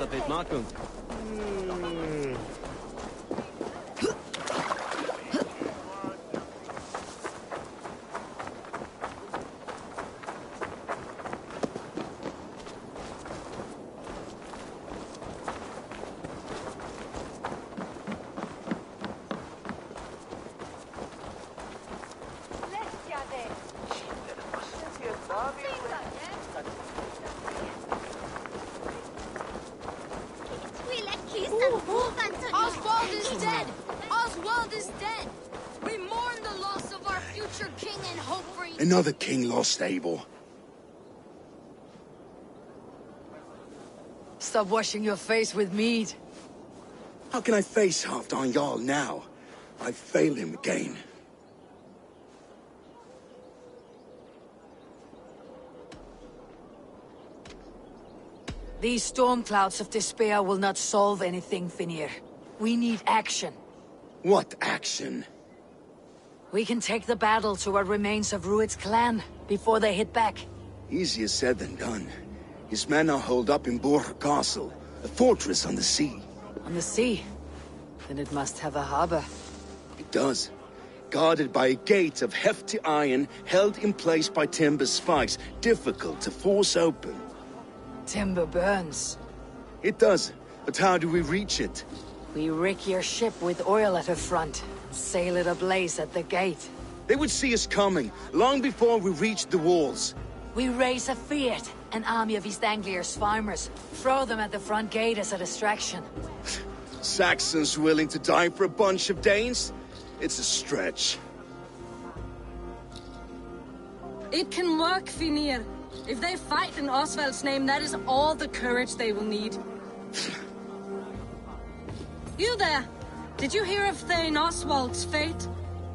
dat dit maken. Oswald is dead! Oswald is dead! We mourn the loss of our future king and hope for... Another king lost, Abel. Stop washing your face with mead. How can I face Halfdan Jarl now? I fail him again. These storm clouds of despair will not solve anything, Finir. We need action. What action? We can take the battle to what remains of Rued's clan before they hit back. Easier said than done. His men are holed up in Borg Castle, a fortress on the sea. On the sea? Then it must have a harbor. It does. Guarded by a gate of hefty iron, held in place by timber spikes, difficult to force open. Timber burns. It does, but how do we reach it? We rig your ship with oil at her front, and sail it ablaze at the gate. They would see us coming, long before we reached the walls. We raise a Fiat, an army of East Anglia's farmers. Throw them at the front gate as a distraction. Saxons willing to die for a bunch of Danes? It's a stretch. It can work, Finir. If they fight in Oswald's name, that is all the courage they will need. You there! Did you hear of Thane Oswald's fate?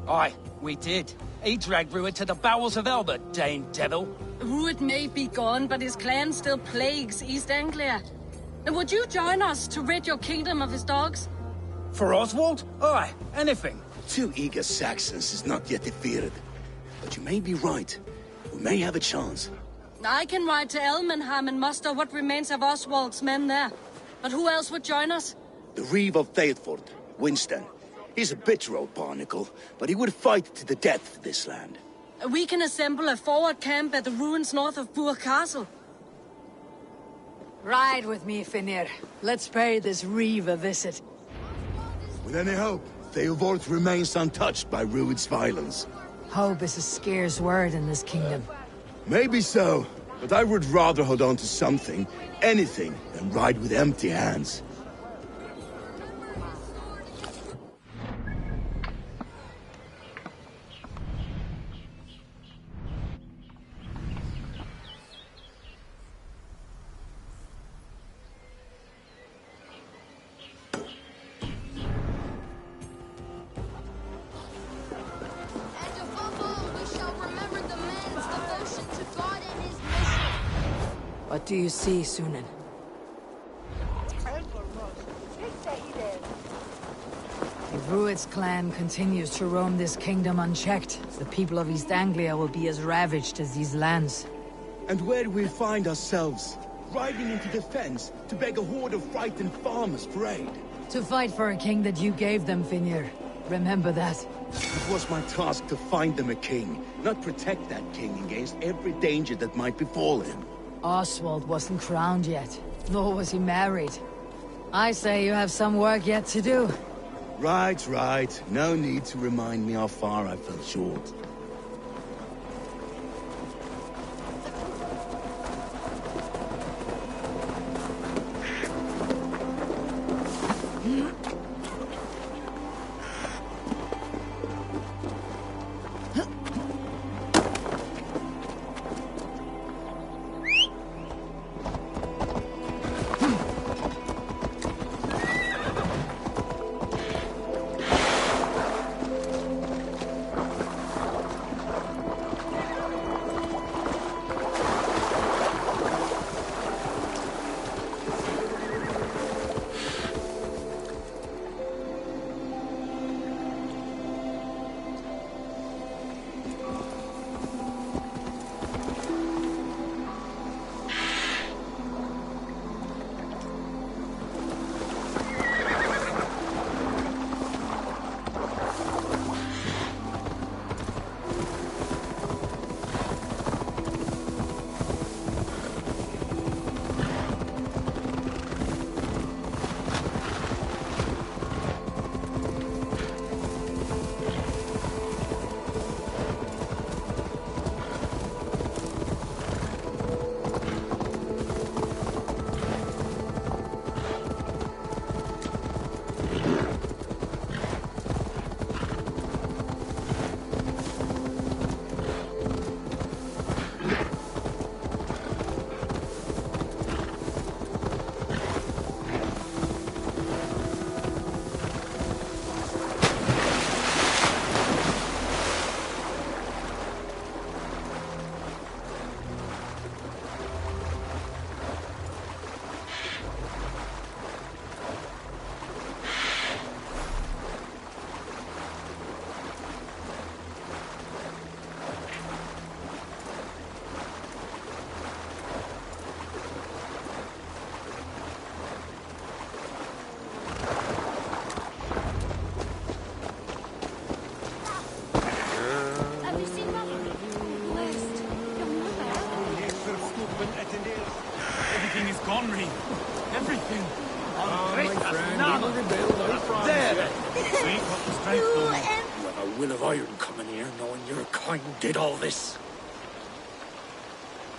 Aye, we did. He dragged Rued to the bowels of hell, the Dane devil. Rued may be gone, but his clan still plagues East Anglia. Would you join us to rid your kingdom of his dogs? For Oswald? Aye, anything. 2 eager Saxons is not yet defeated. But you may be right. We may have a chance. I can ride to Elmenham and muster what remains of Oswald's men there. But who else would join us? The Reeve of Thetford, Winston. He's a bitter old barnacle, but he would fight to the death for this land. We can assemble a forward camp at the ruins north of Burg Castle. Ride with me, Finir. Let's pay this Reeve a visit. With any hope, Theodort remains untouched by Rued's violence. Hope is a scarce word in this kingdom. Maybe so, but I would rather hold on to something, anything, than ride with empty hands. What do you see, Sunan? If Rued's clan continues to roam this kingdom unchecked, the people of East Anglia will be as ravaged as these lands. And where do we find ourselves? Riding into defense to beg a horde of frightened farmers for aid. To fight for a king that you gave them, Finir. Remember that. It was my task to find them a king, not protect that king against every danger that might befall him. Oswald wasn't crowned yet, nor was he married. I say you have some work yet to do. Right, right. No need to remind me how far I fell short. kind did all this?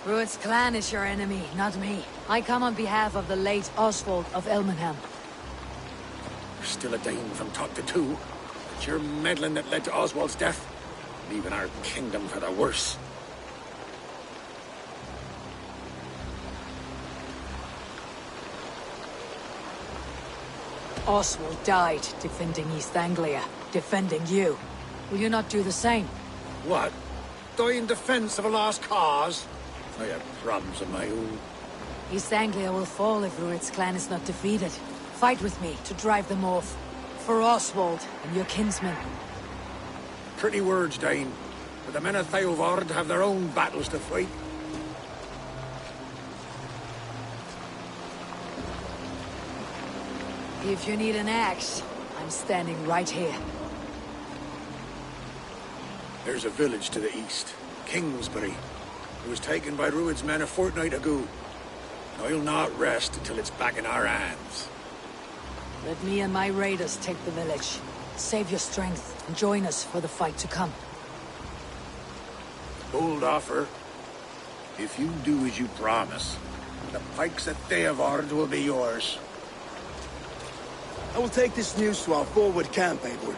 Rued's clan is your enemy, not me. I come on behalf of the late Oswald of Elmenham. You're still a Dane from top to two. It's your meddling that led to Oswald's death, leaving our kingdom for the worse. Oswald died defending East Anglia, defending you. Will you not do the same? What? Die in defense of a lost cause? I have problems of my own. East Anglia will fall if Rued's clan is not defeated. Fight with me to drive them off. For Oswald and your kinsmen. Pretty words, Dane. But the men of Theovard have their own battles to fight. If you need an axe, I'm standing right here. There's a village to the east, Kingsbury. It was taken by Rued's men a fortnight ago. I'll not rest until it's back in our hands. Let me and my raiders take the village. Save your strength and join us for the fight to come. Bold offer. If you do as you promise, the pikes at Theovard will be yours. I will take this news to our forward camp, Edward.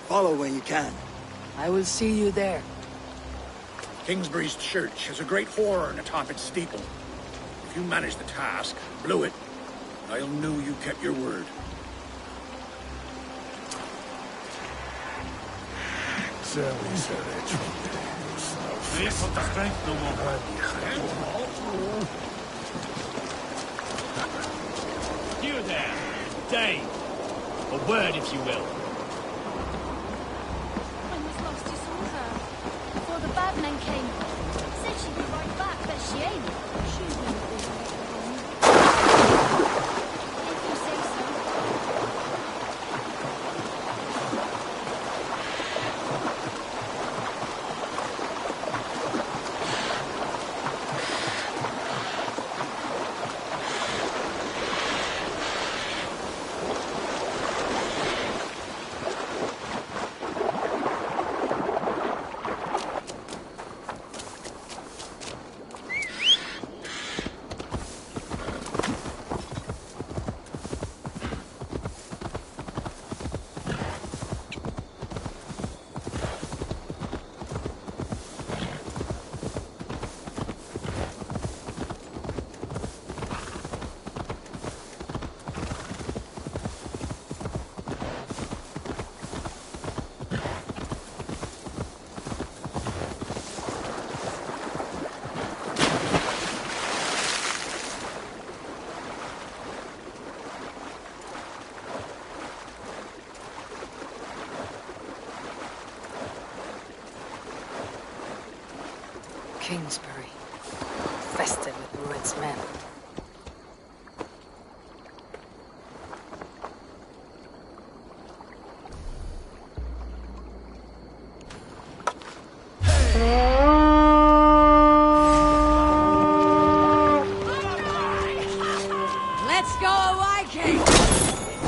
Follow when you can. I will see you there. Kingsbury's church has a great horn atop its steeple. If you manage the task, blew it, I'll know you kept your word. You there, Dane. A word, if you will. When was lost you saw her? Before the bad men came. Said she'd be right back, but she ain't. She's never been if you say so. Kingsbury. Infested with Rued's men. Let's go, Viking!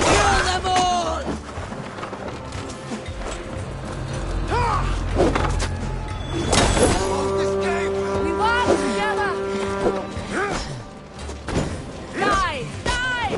Kill them all! We walk together! Die! Die!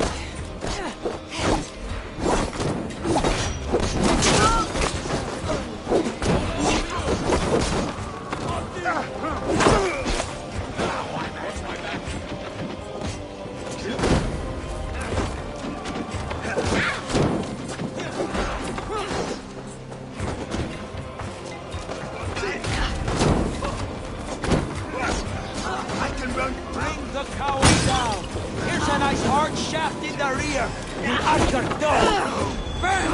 Bring the coward down. Here's a nice hard shaft in the rear. You utter dog. Burn!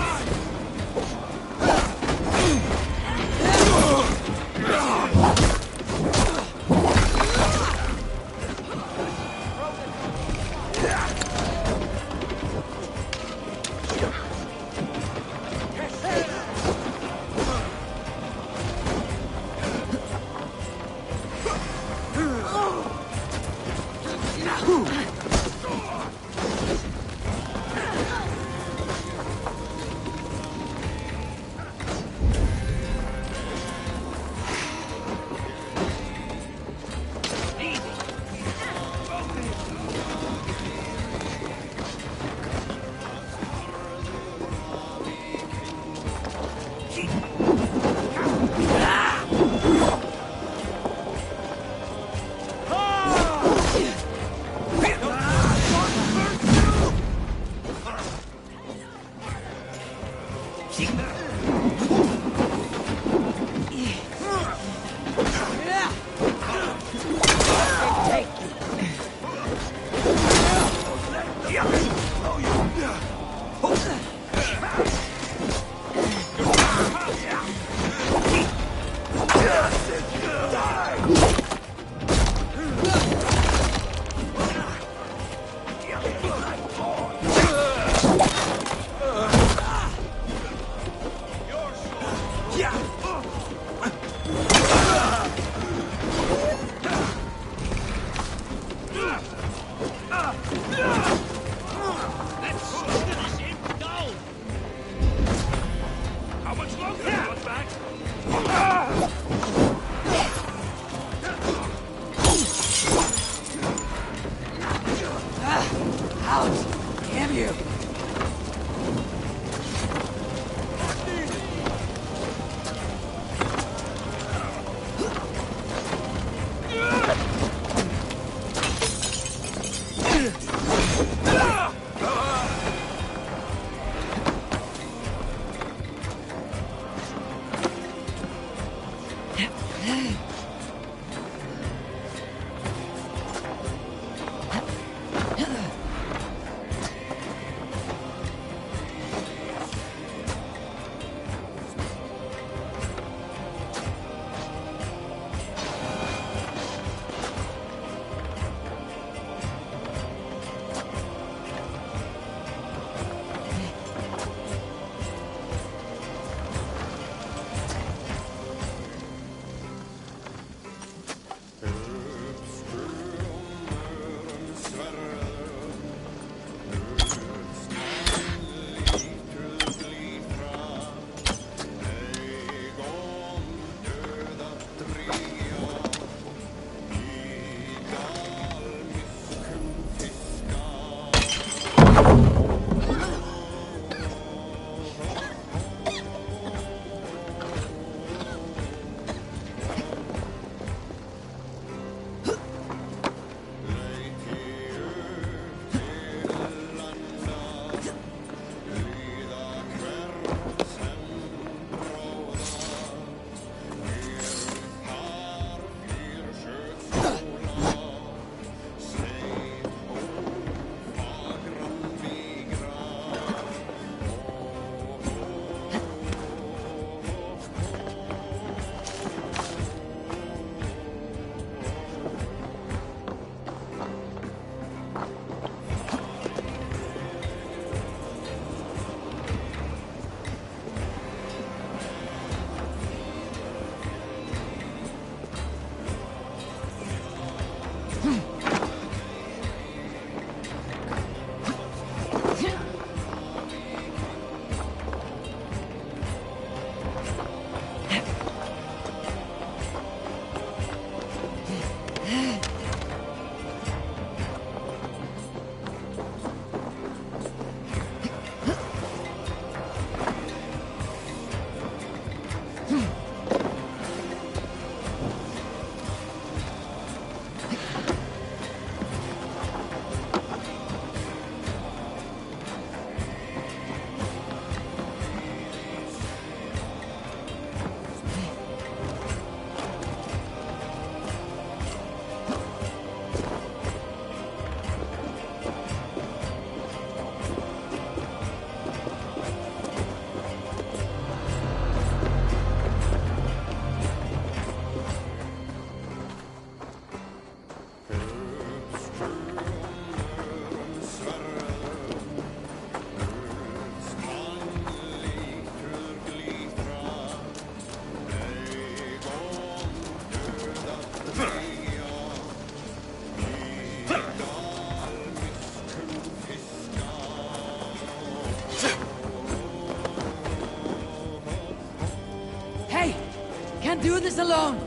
us alone!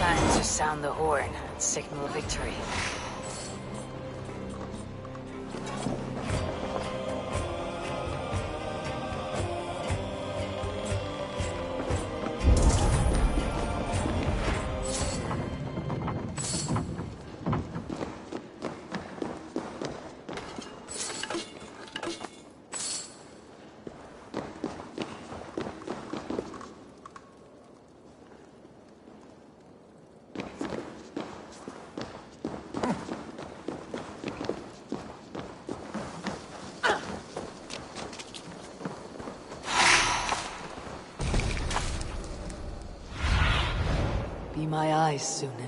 Time to sound the horn and signal victory. Be my eyes, Sunan.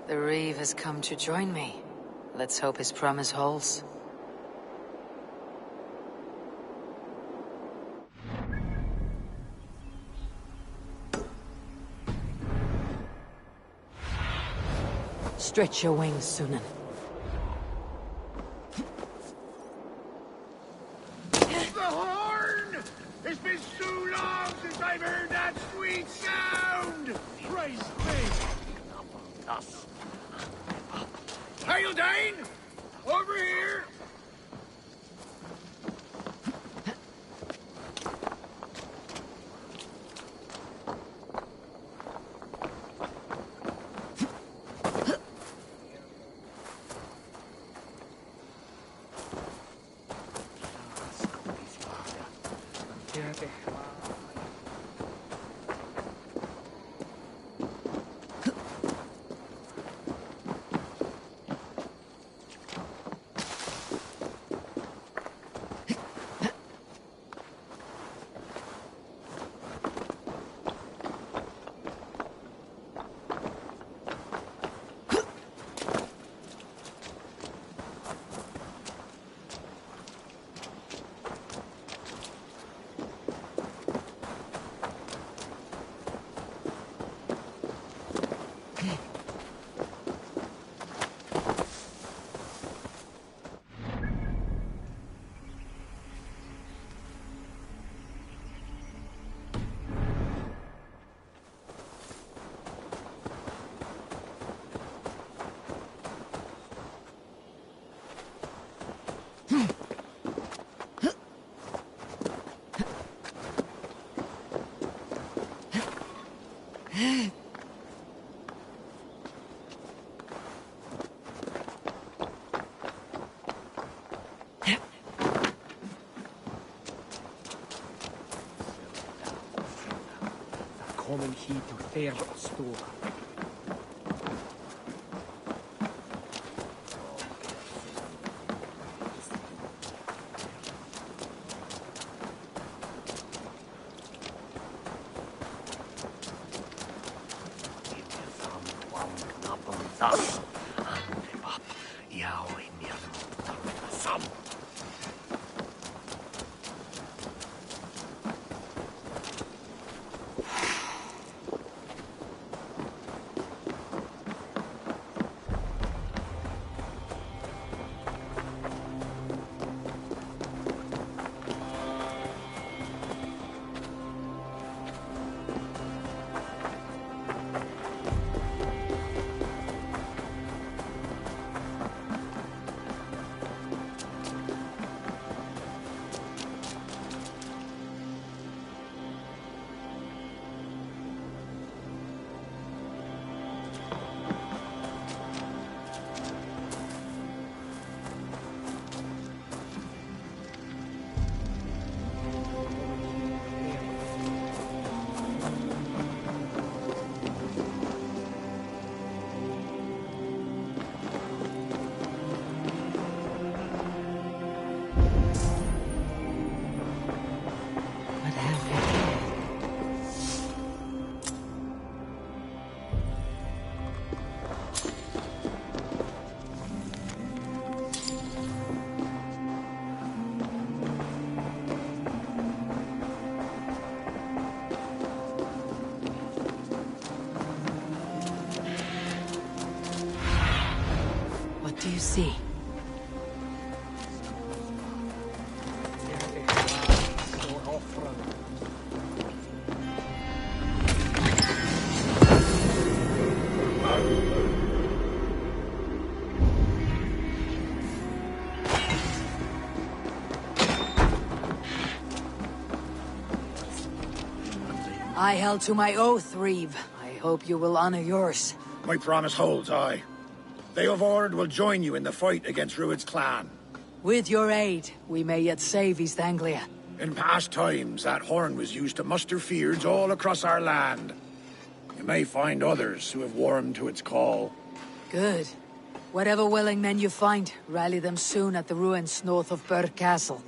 The Reeve has come to join me. Let's hope his promise holds. Stretch your wings, Sunan. The horn! It's been so long since I've heard that sweet sound! Praise me! Hail Dane! Over here! Kommer hit och fer och stora. What have we here? What do you see? I held to my oath, Reeve. I hope you will honor yours. My promise holds, aye. They of Ord will join you in the fight against Rued's clan. With your aid, we may yet save East Anglia. In past times, that horn was used to muster fyrds all across our land. You may find others who have warmed to its call. Good. Whatever willing men you find, rally them soon at the ruins north of Burr Castle.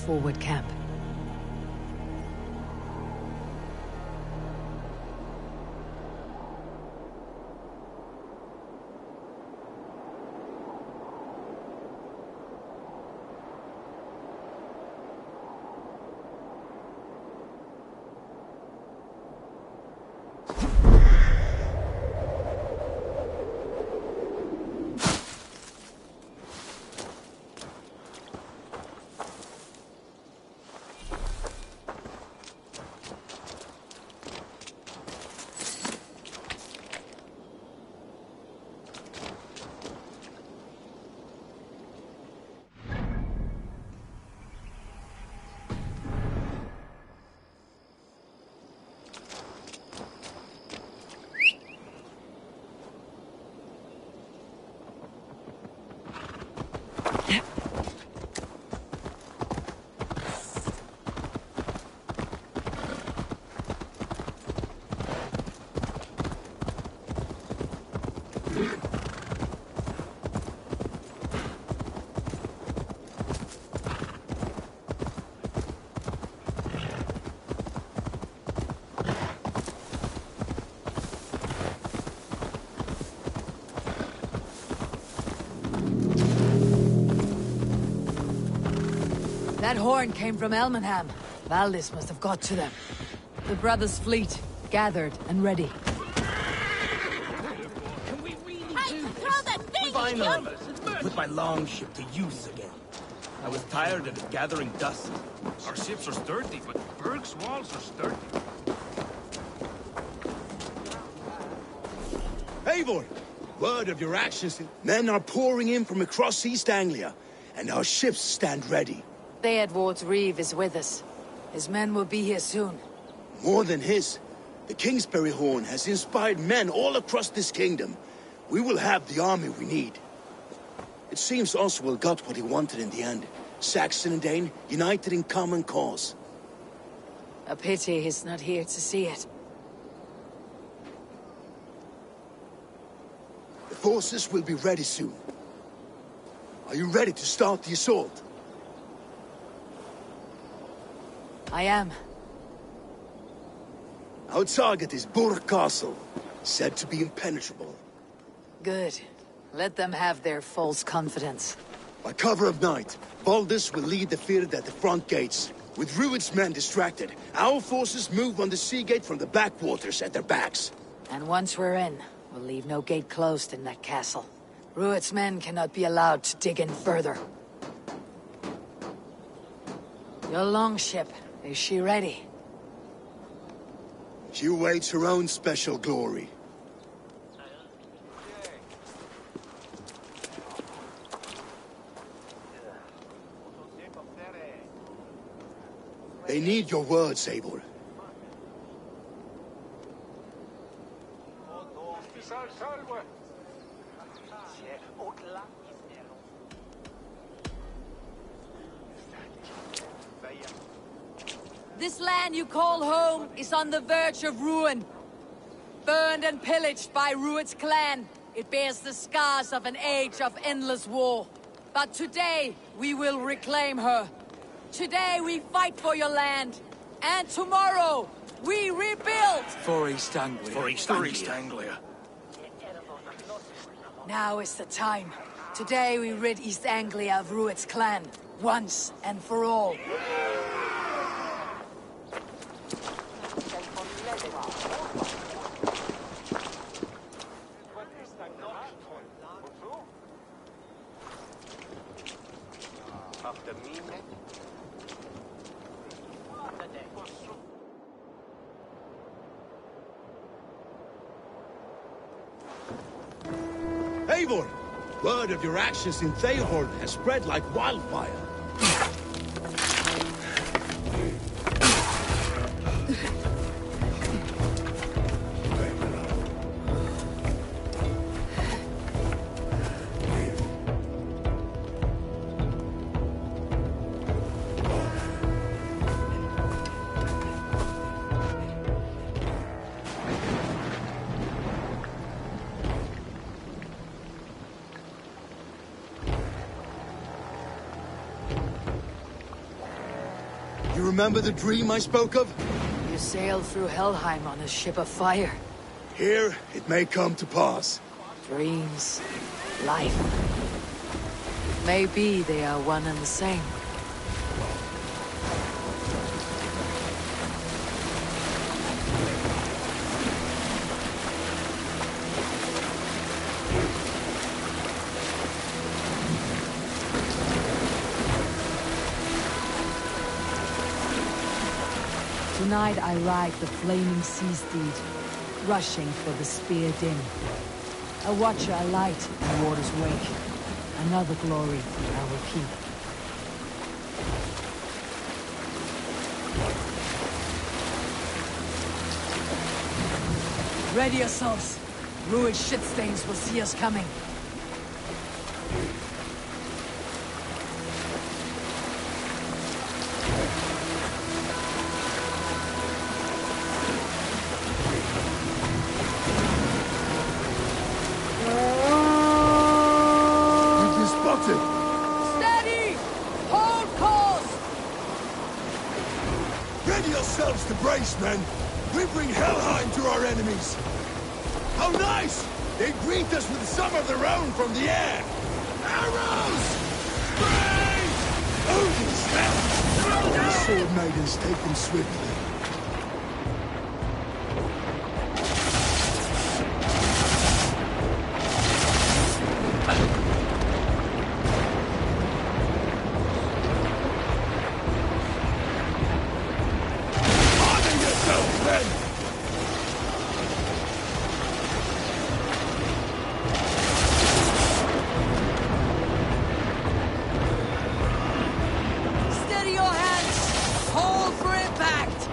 forward camp. That horn came from Elmenham. Valdis must have got to them. The brothers' fleet, gathered and ready. Can we really Hey, do throw that thing! Finally! Put my longship to use again. I was tired of it gathering dust. Our ships are sturdy, but Berg's walls are sturdy. Eivor! Word of your actions. Men are pouring in from across East Anglia, and our ships stand ready. Theodward's Reeve is with us. His men will be here soon. More than his. The Kingsbury Horn has inspired men all across this kingdom. We will have the army we need. It seems Oswald got what he wanted in the end. Saxon and Dane united in common cause. A pity he's not here to see it. The forces will be ready soon. Are you ready to start the assault? I am. Our target is Burg Castle, said to be impenetrable. Good. Let them have their false confidence. By cover of night, Valdis will lead the field at the front gates. With Rued's men distracted, our forces move on the sea gate from the backwaters at their backs. And once we're in, we'll leave no gate closed in that castle. Rued's men cannot be allowed to dig in further. Your longship, is she ready? She awaits her own special glory. They need your words, Eivor. This land you call home is on the verge of ruin. Burned and pillaged by Rued's clan, it bears the scars of an age of endless war. But today, we will reclaim her. Today, we fight for your land. And tomorrow, we rebuild! For East Anglia. For East Anglia. Now is the time. Today, we rid East Anglia of Rued's clan. Once and for all. Eivor! Word of your actions in Thalhorn has spread like wildfire. remember the dream I spoke of? You sailed through Helheim on a ship of fire. Here, it may come to pass. Dreams, life. Maybe they are one and the same. Tonight I ride the flaming sea steed, rushing for the spear dim. A watcher alight in water's wake. Another glory I will keep. Ready yourselves. Ruined shit stains will see us coming. Steady! Hold course! Ready yourselves to brace, men! We bring Helheim to our enemies! How nice! They greet us with some of their own from the air! Arrows! Spray! Odin smell! The sword maidens take them swiftly. Steady your hands! Hold for impact!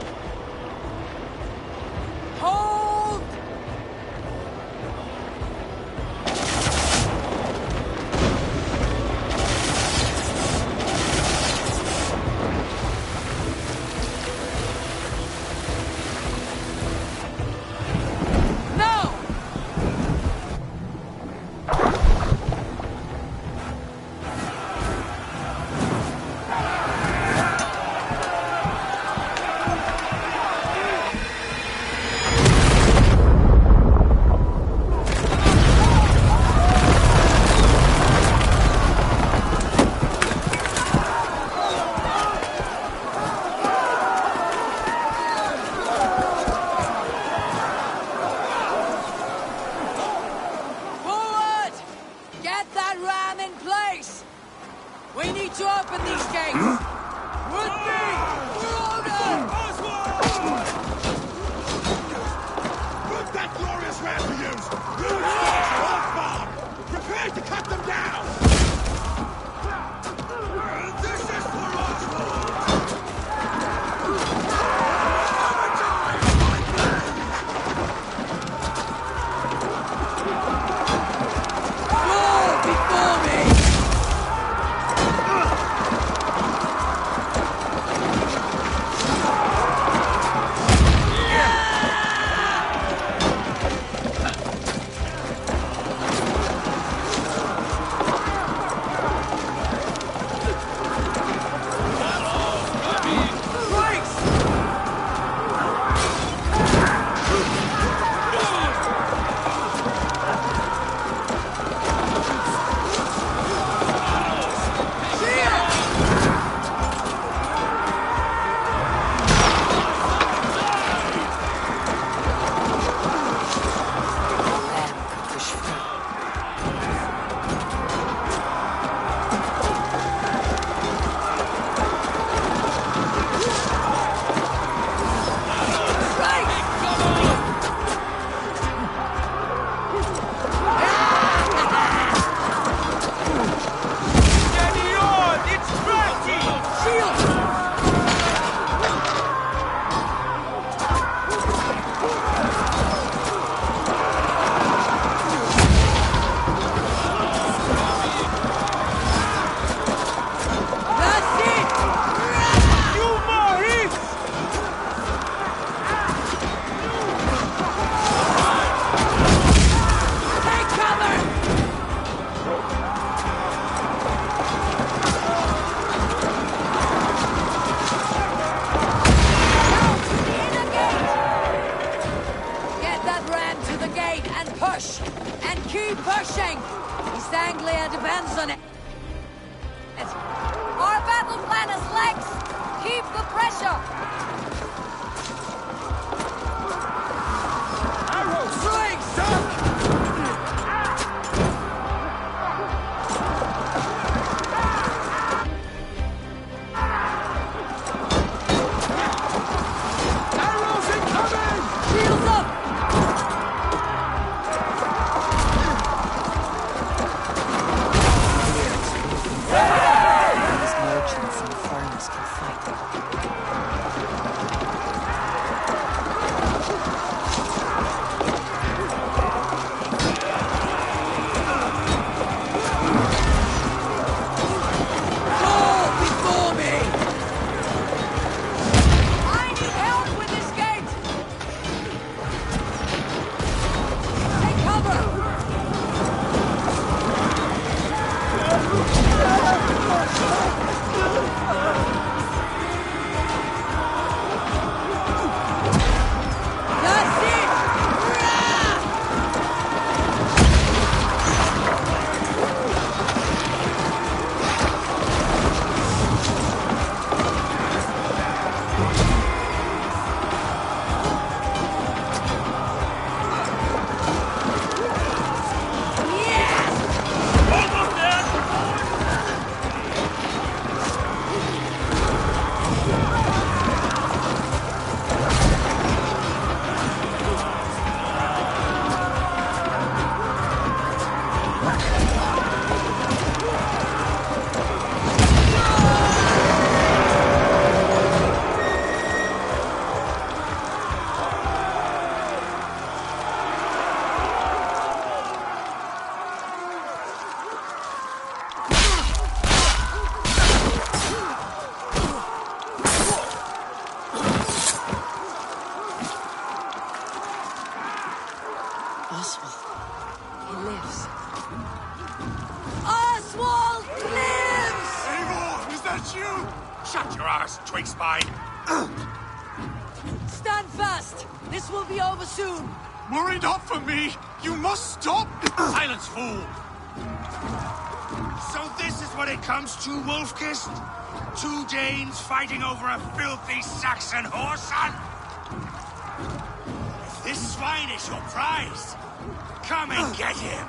And push! And keep pushing! East Anglia depends on it. Our battle plan is legs! Keep the pressure! Arrow, swing, duck! Arrows incoming! Shields up! These merchants and foreigners can fight. Go before me! I need help with this gate! Take cover! That's it! Oswald. He lives. Oswald lives! Eivor, is that you? Shut your arse, twig spine! Stand fast! This will be over soon! Worry not for me! You must stop! Silence, fool! So this is what it comes to, Wolfkist? 2 Danes fighting over a filthy Saxon whoreson? If this swine is your prize, come and get him!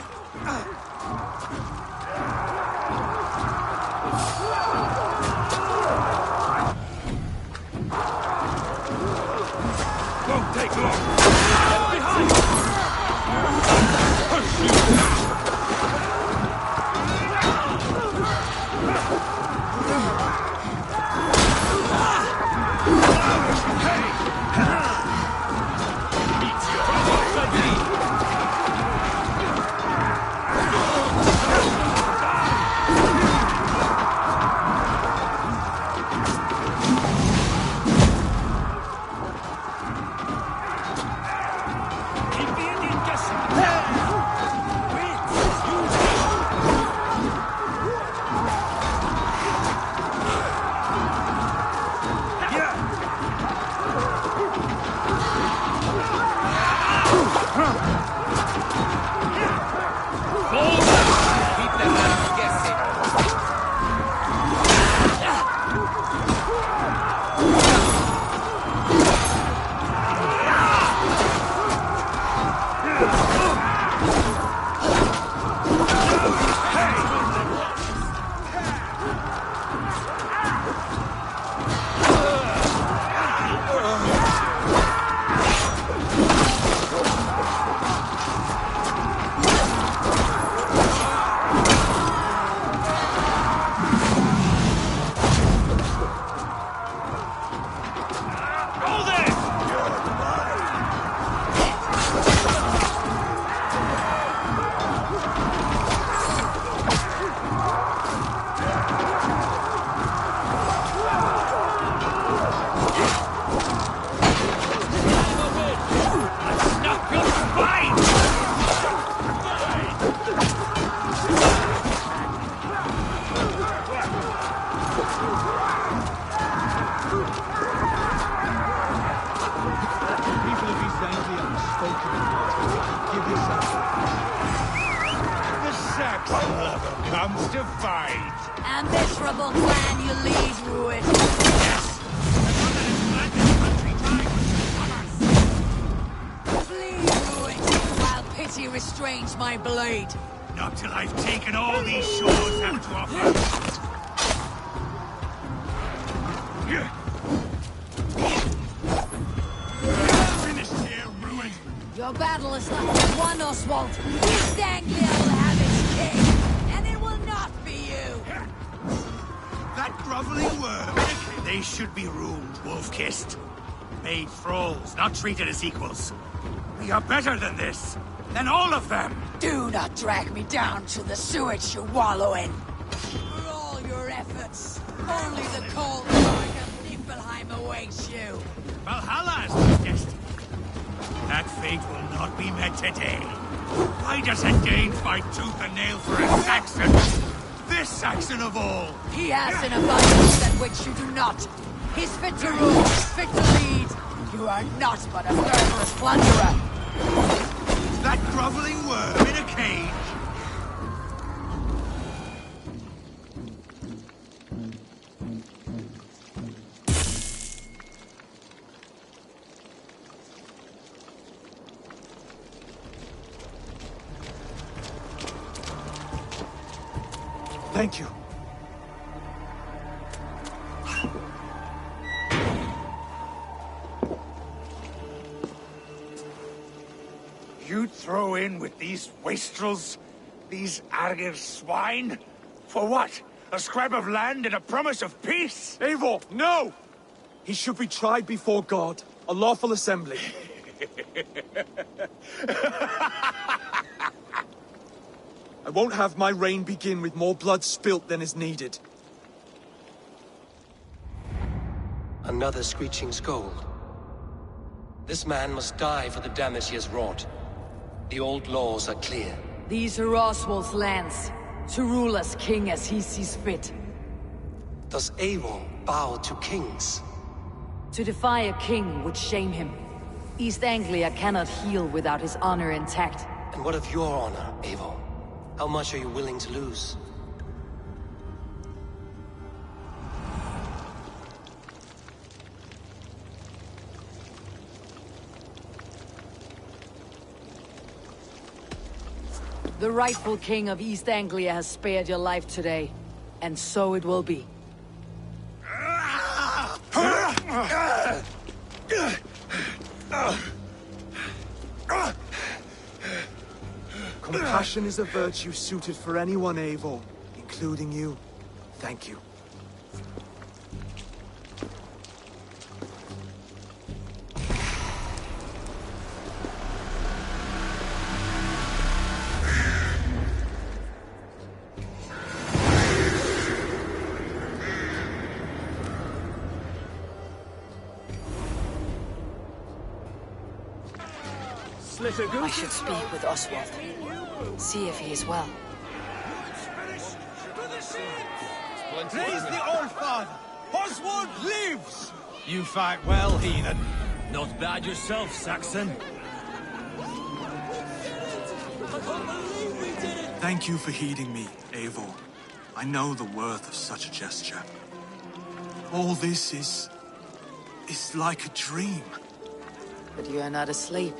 Won't take long! Get behind! to fight. A miserable clan you lead, Ruin. Yes! The one that has led this country time was Flee, Ruin, while pity restrains my blade. not till I've taken all these shores have to offer. Finished here, Ruin. Your battle is not won, Oswald. East Anglia will have its king, and it will not be you. That groveling worm. They should be ruled, wolf-kissed. Made thralls, not treated as equals. We are better than this. Than all of them. Do not drag me down to the sewage you wallow in. For all your efforts, only the cold dark of Niflheim awaits you. Valhalla is my destiny. That fate will not be met today. Why does a Dane fight tooth and nail for a Saxon? This Saxon of all. He has an abundance than which you do not. He's fit to rule, fit to lead. You are not but a murderous plunderer. That groveling worm in a cage. Thank you. You'd throw in with these wastrels? These Argir swine? For what? A scrap of land and a promise of peace? Eivor, no! He should be tried before God, a lawful assembly. I won't have my reign begin with more blood spilt than is needed. Another screeching scold. This man must die for the damage he has wrought. The old laws are clear. These are Oswald's lands, to rule as king as he sees fit. Does Eivor bow to kings? To defy a king would shame him. East Anglia cannot heal without his honor intact. And what of your honor, Eivor? How much are you willing to lose? The rightful king of East Anglia has spared your life today, and so it will be. Compassion is a virtue suited for anyone, Eivor, including you. Thank you. I should speak with Oswald. See if he is well. Praise the All-Father! Oswald lives! You fight well, heathen. Not bad yourself, Saxon. Thank you for heeding me, Eivor. I know the worth of such a gesture. All this is like a dream. But you are not asleep.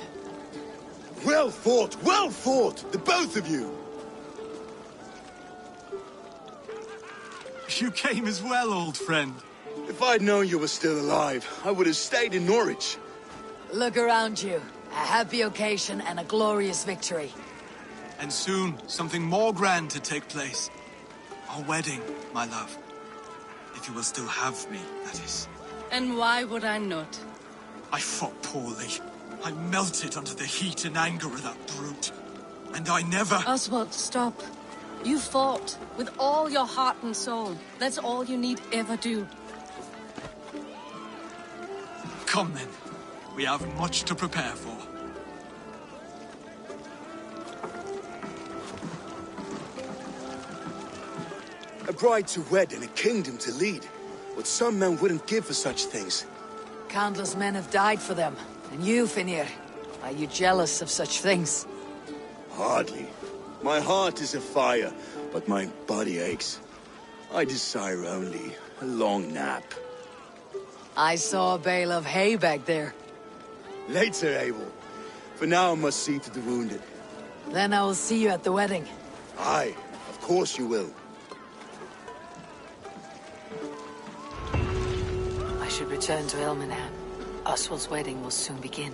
Well fought, the both of you! You came as well, old friend. If I'd known you were still alive, I would have stayed in Norwich. Look around you. A happy occasion and a glorious victory. And soon, something more grand to take place. Our wedding, my love. If you will still have me, that is. And why would I not? I fought poorly. I melted under the heat and anger of that brute. And I never... Oswald, stop. You fought with all your heart and soul. That's all you need ever do. Come then. We have much to prepare for. A bride to wed and a kingdom to lead. What some men wouldn't give for such things. Countless men have died for them. And you, Finnir, are you jealous of such things? Hardly. My heart is afire, but my body aches. I desire only a long nap. I saw a bale of hay back there. Later, Abel. For now, I must see to the wounded. Then I will see you at the wedding. Aye, of course you will. I should return to Elmenham. Oswald's wedding will soon begin.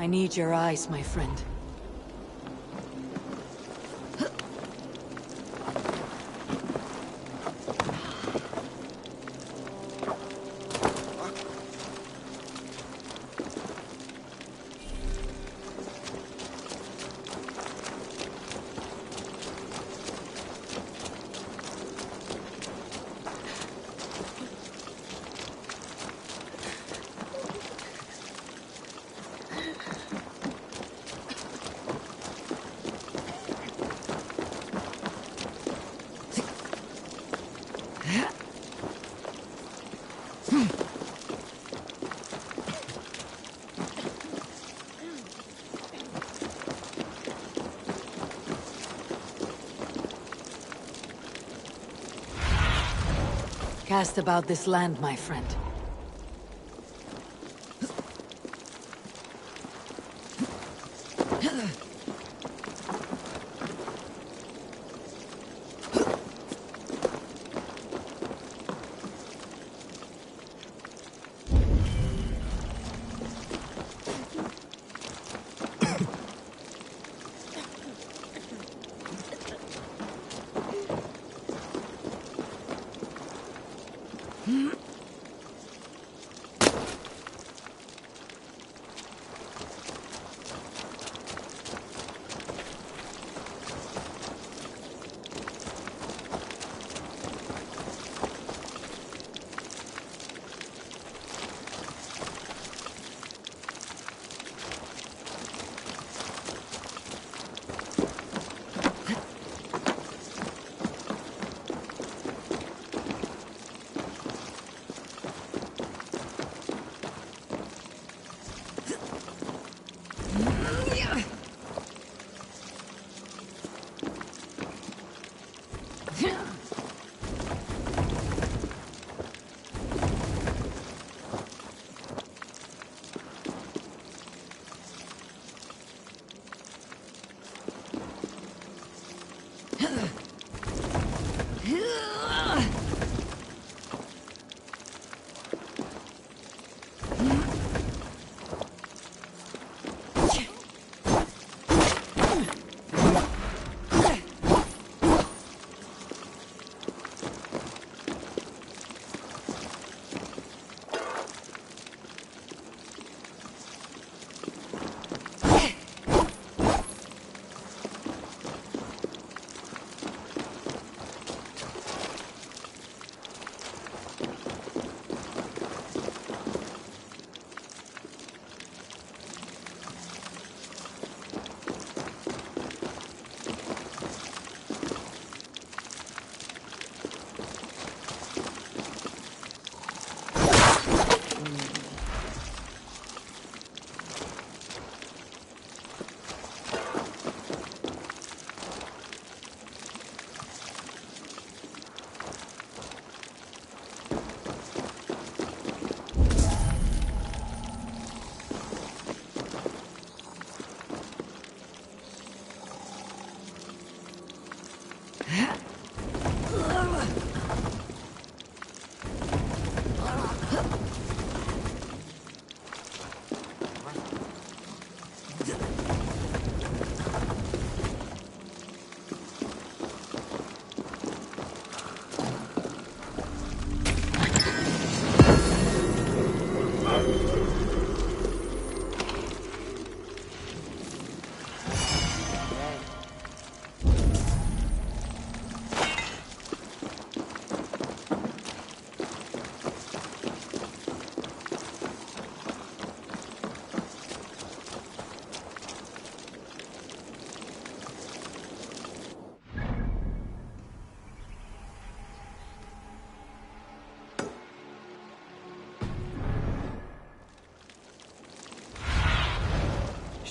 I need your eyes, my friend. Cast about this land, my friend.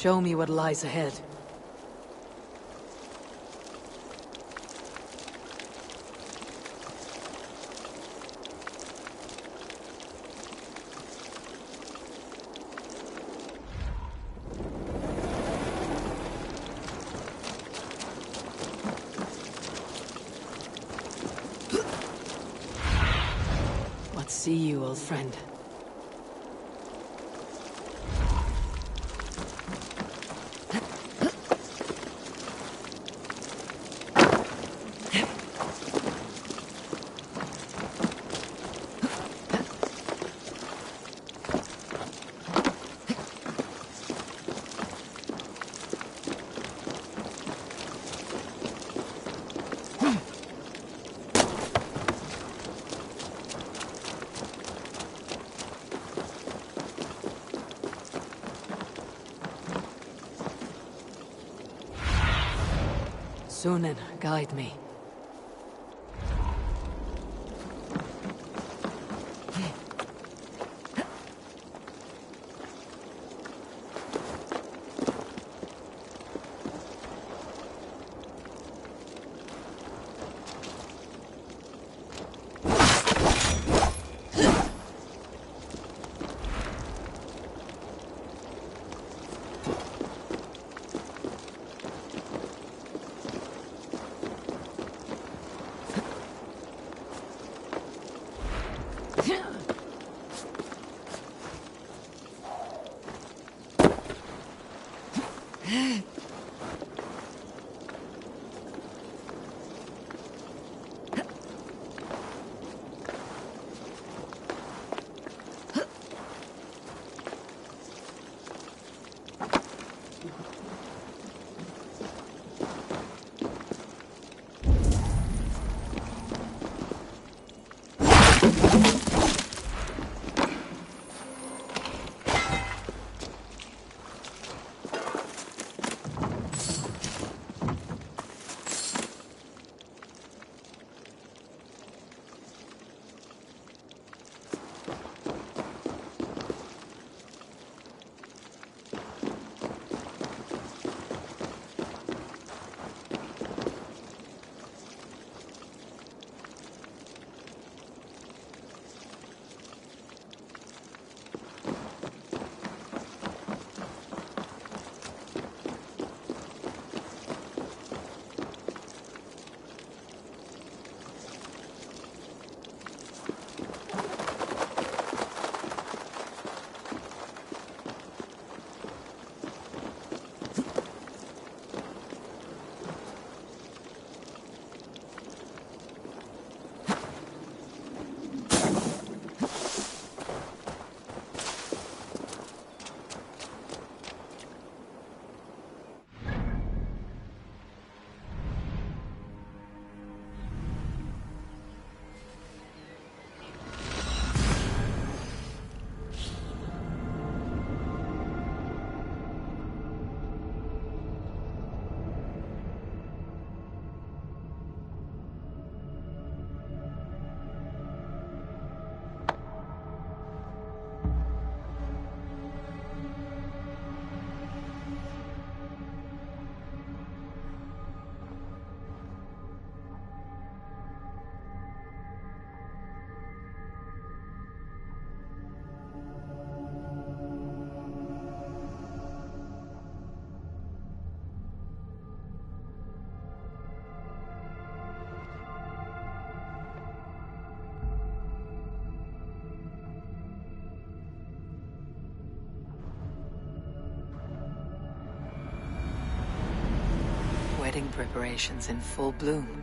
Show me what lies ahead. What see you, old friend? Sunan, guide me. Wedding preparations in full bloom.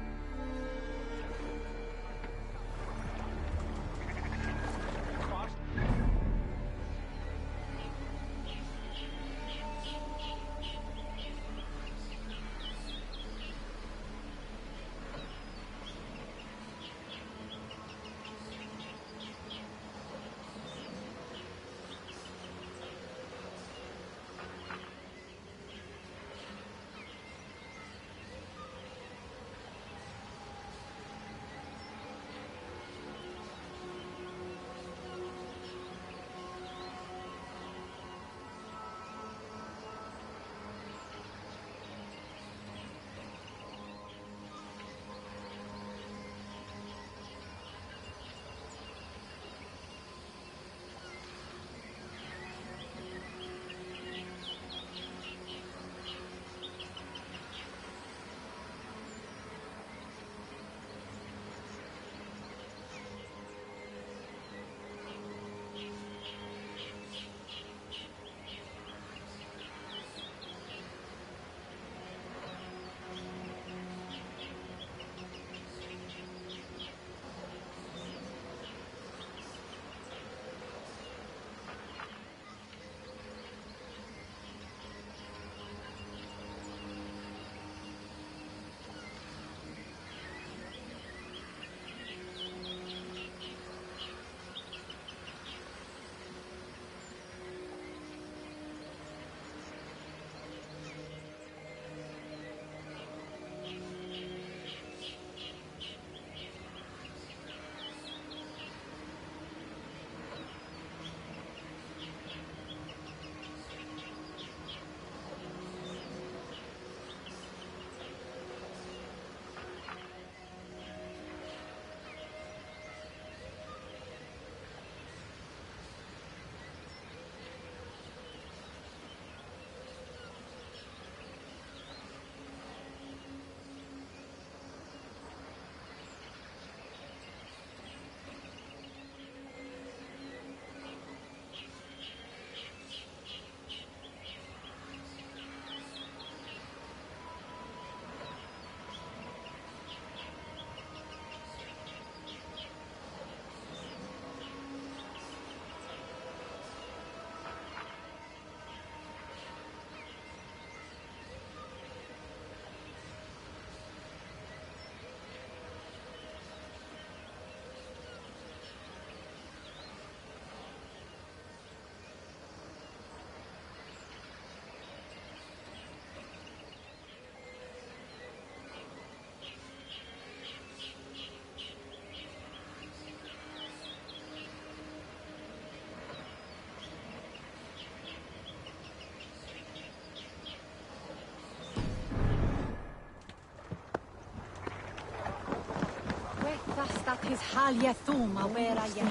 that his halje thum a wera je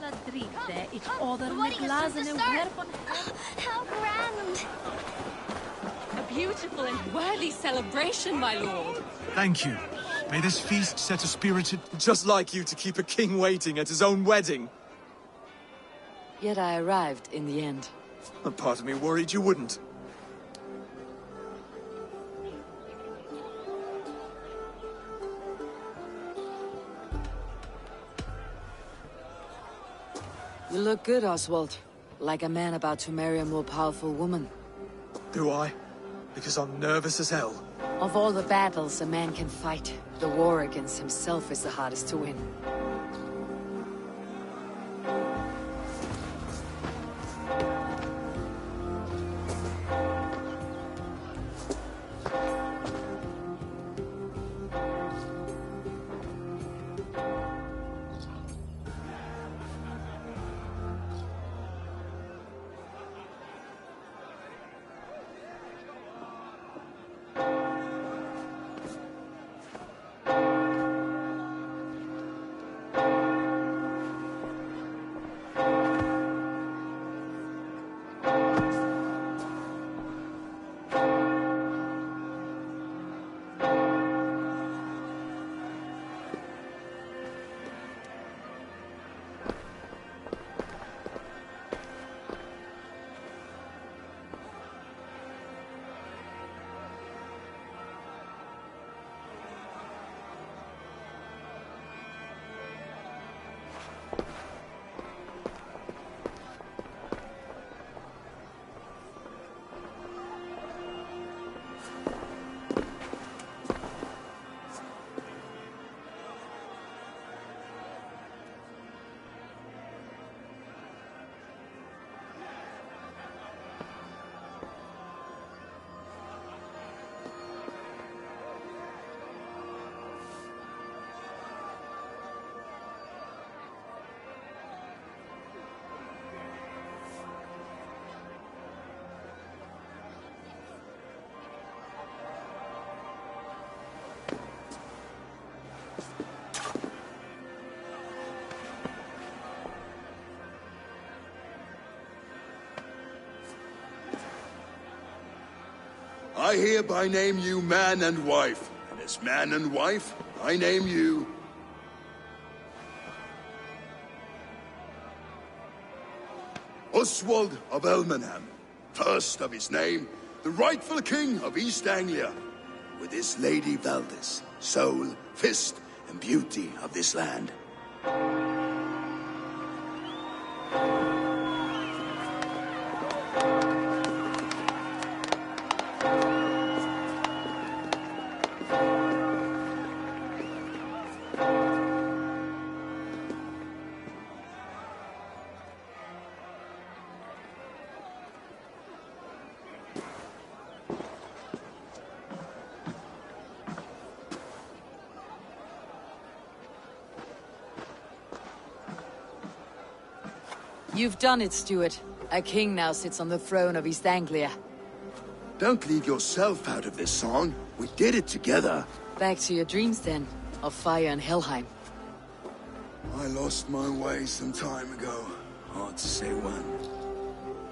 La drite, ich oder med glasen och werpen. How grand! A beautiful and worthy celebration, my lord. Thank you. May this feast set a spirited... Just like you to keep a king waiting at his own wedding. Yet I arrived in the end. A part of me worried you wouldn't. You look good, Oswald. Like a man about to marry a more powerful woman. Do I? Because I'm nervous as hell. Of all the battles a man can fight, the war against himself is the hardest to win. I hereby name you man and wife, and as man and wife, I name you... Oswald of Elmenham, first of his name, the rightful king of East Anglia, with his lady Valdis, soul, fist, and beauty of this land. You've done it, Stuart. A king now sits on the throne of East Anglia. Don't leave yourself out of this song. We did it together. Back to your dreams, then, of fire and Helheim. I lost my way some time ago. Hard to say when.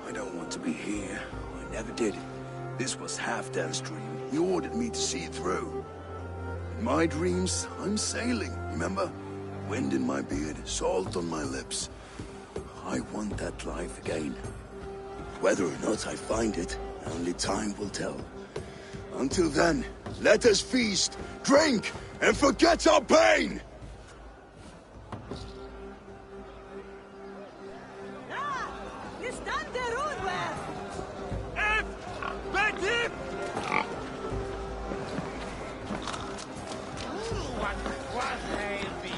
I don't want to be here. I never did. This was Halfdan's dream. He ordered me to see it through. In my dreams, I'm sailing, remember? Wind in my beard, salt on my lips. I want that life again. Whether or not I find it, only time will tell. Until then, let us feast, drink, and forget our pain!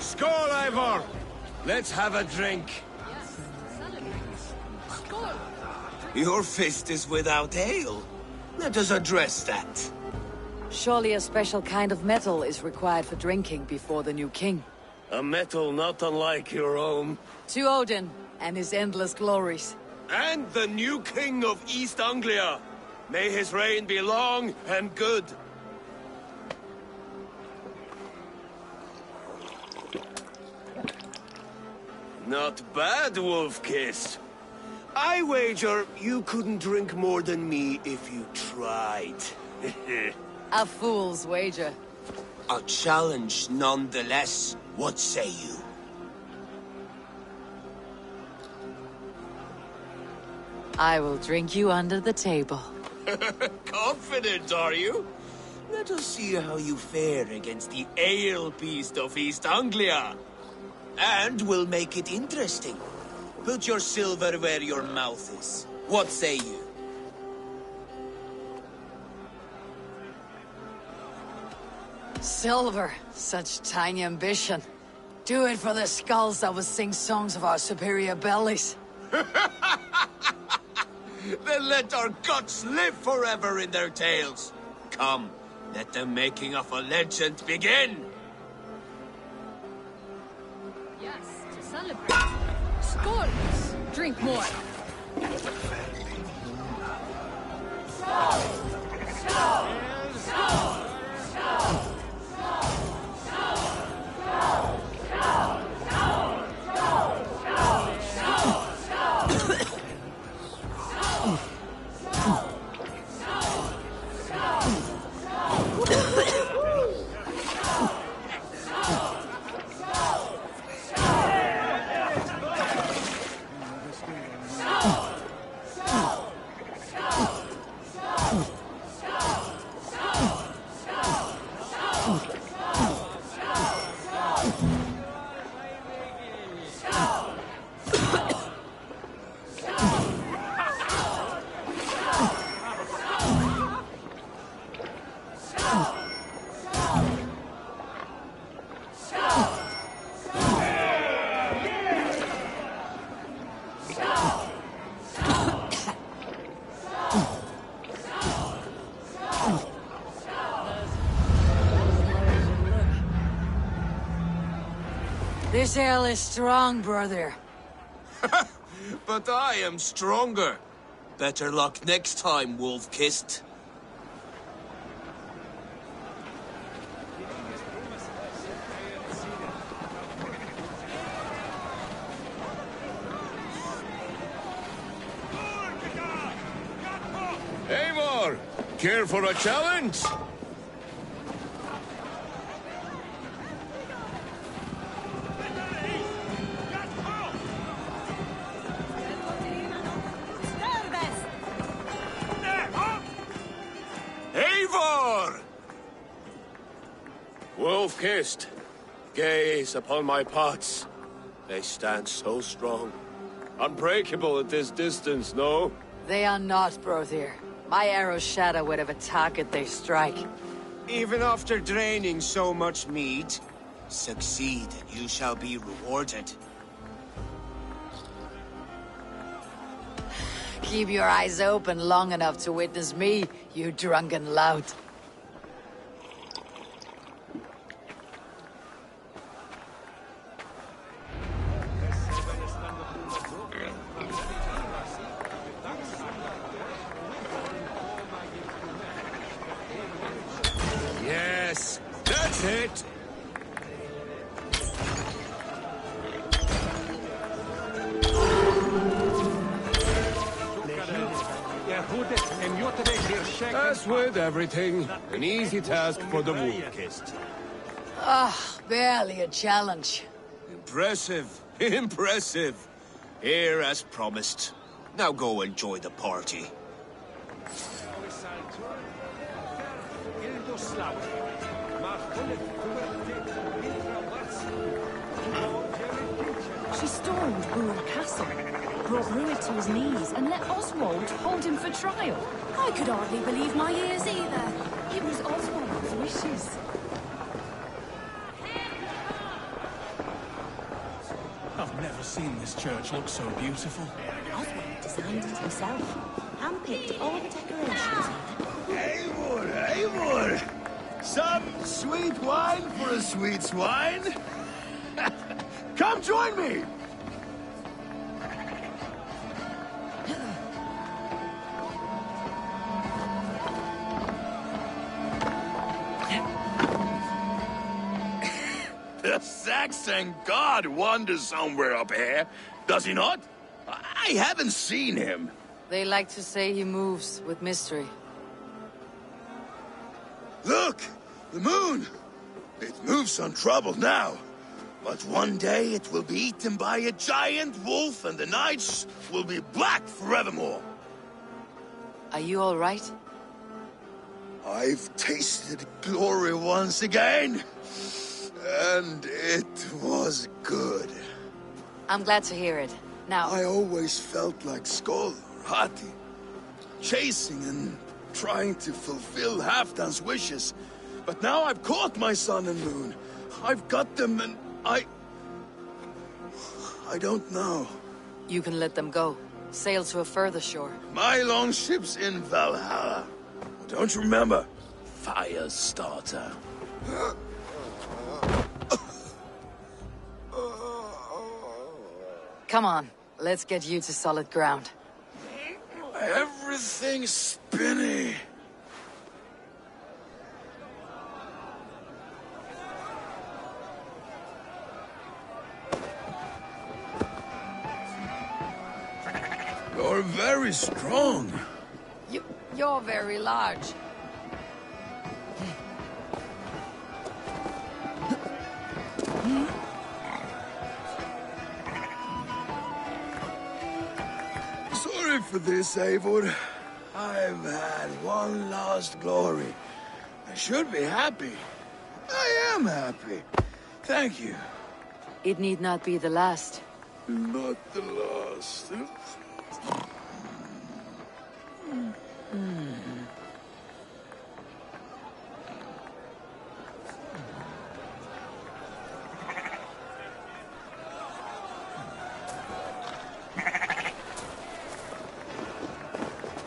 Skål, Ivor! Let's have a drink. Your fist is without ale. Let us address that. Surely a special kind of metal is required for drinking before the new king. A metal not unlike your own. To Odin and his endless glories. And the new king of East Anglia. May his reign be long and good. Not bad, Wolf-Kissed. I wager you couldn't drink more than me if you tried. A fool's wager. A challenge nonetheless. What say you? I will drink you under the table. Confident, are you? Let us see how you fare against the ale beast of East Anglia. And we'll make it interesting. Put your silver where your mouth is. What say you? Silver, such tiny ambition. Do it for the skulls that will sing songs of our superior bellies. Then let our guts live forever in their tails. Come, let the making of a legend begin. Yes, to celebrate. Skulls! Drink more. This ale is strong, brother. But I am stronger. Better luck next time, Wolf-Kissed. Eivor, care for a challenge? Eivor! Wolf-Kissed, gaze upon my pots. They stand so strong. Unbreakable at this distance, no? They are not, Brother. My arrows shatter whatever target they strike. Even after draining so much mead, succeed and you shall be rewarded. Keep your eyes open long enough to witness me, you drunken lout. Yes, that's it! As with everything, an easy task for the Wolf-Kissed. Ah, barely a challenge. Impressive, impressive. Here as promised. Now go enjoy the party. She stormed Boor Castle, brought Ruud to his knees, and let Oswald hold him for trial. I could hardly believe my ears either. It was Oswald's wishes. I've never seen this church look so beautiful. Oswald designed it himself. Handpicked all the decorations. Eivor, Eivor! Some sweet wine for a sweet swine? Come join me! The Saxon god wanders somewhere up here, does he not? I haven't seen him. They like to say he moves with mystery. Look! The moon! It moves untroubled now. But one day it will be eaten by a giant wolf and the nights will be black forevermore. Are you all right? I've tasted glory once again. And it was good. I'm glad to hear it. Now... I always felt like Skoll, Hati. Chasing and trying to fulfill Halfdan's wishes. But now I've caught my sun and moon. I've got them and I don't know. You can let them go. Sail to a further shore. My longship's in Valhalla. Don't you remember? Firestarter. Come on, let's get you to solid ground. Everything's spinny. You're very strong. You're very large. Sorry for this, Eivor. I've had one last glory. I should be happy. I am happy. Thank you. It need not be the last. Not the last.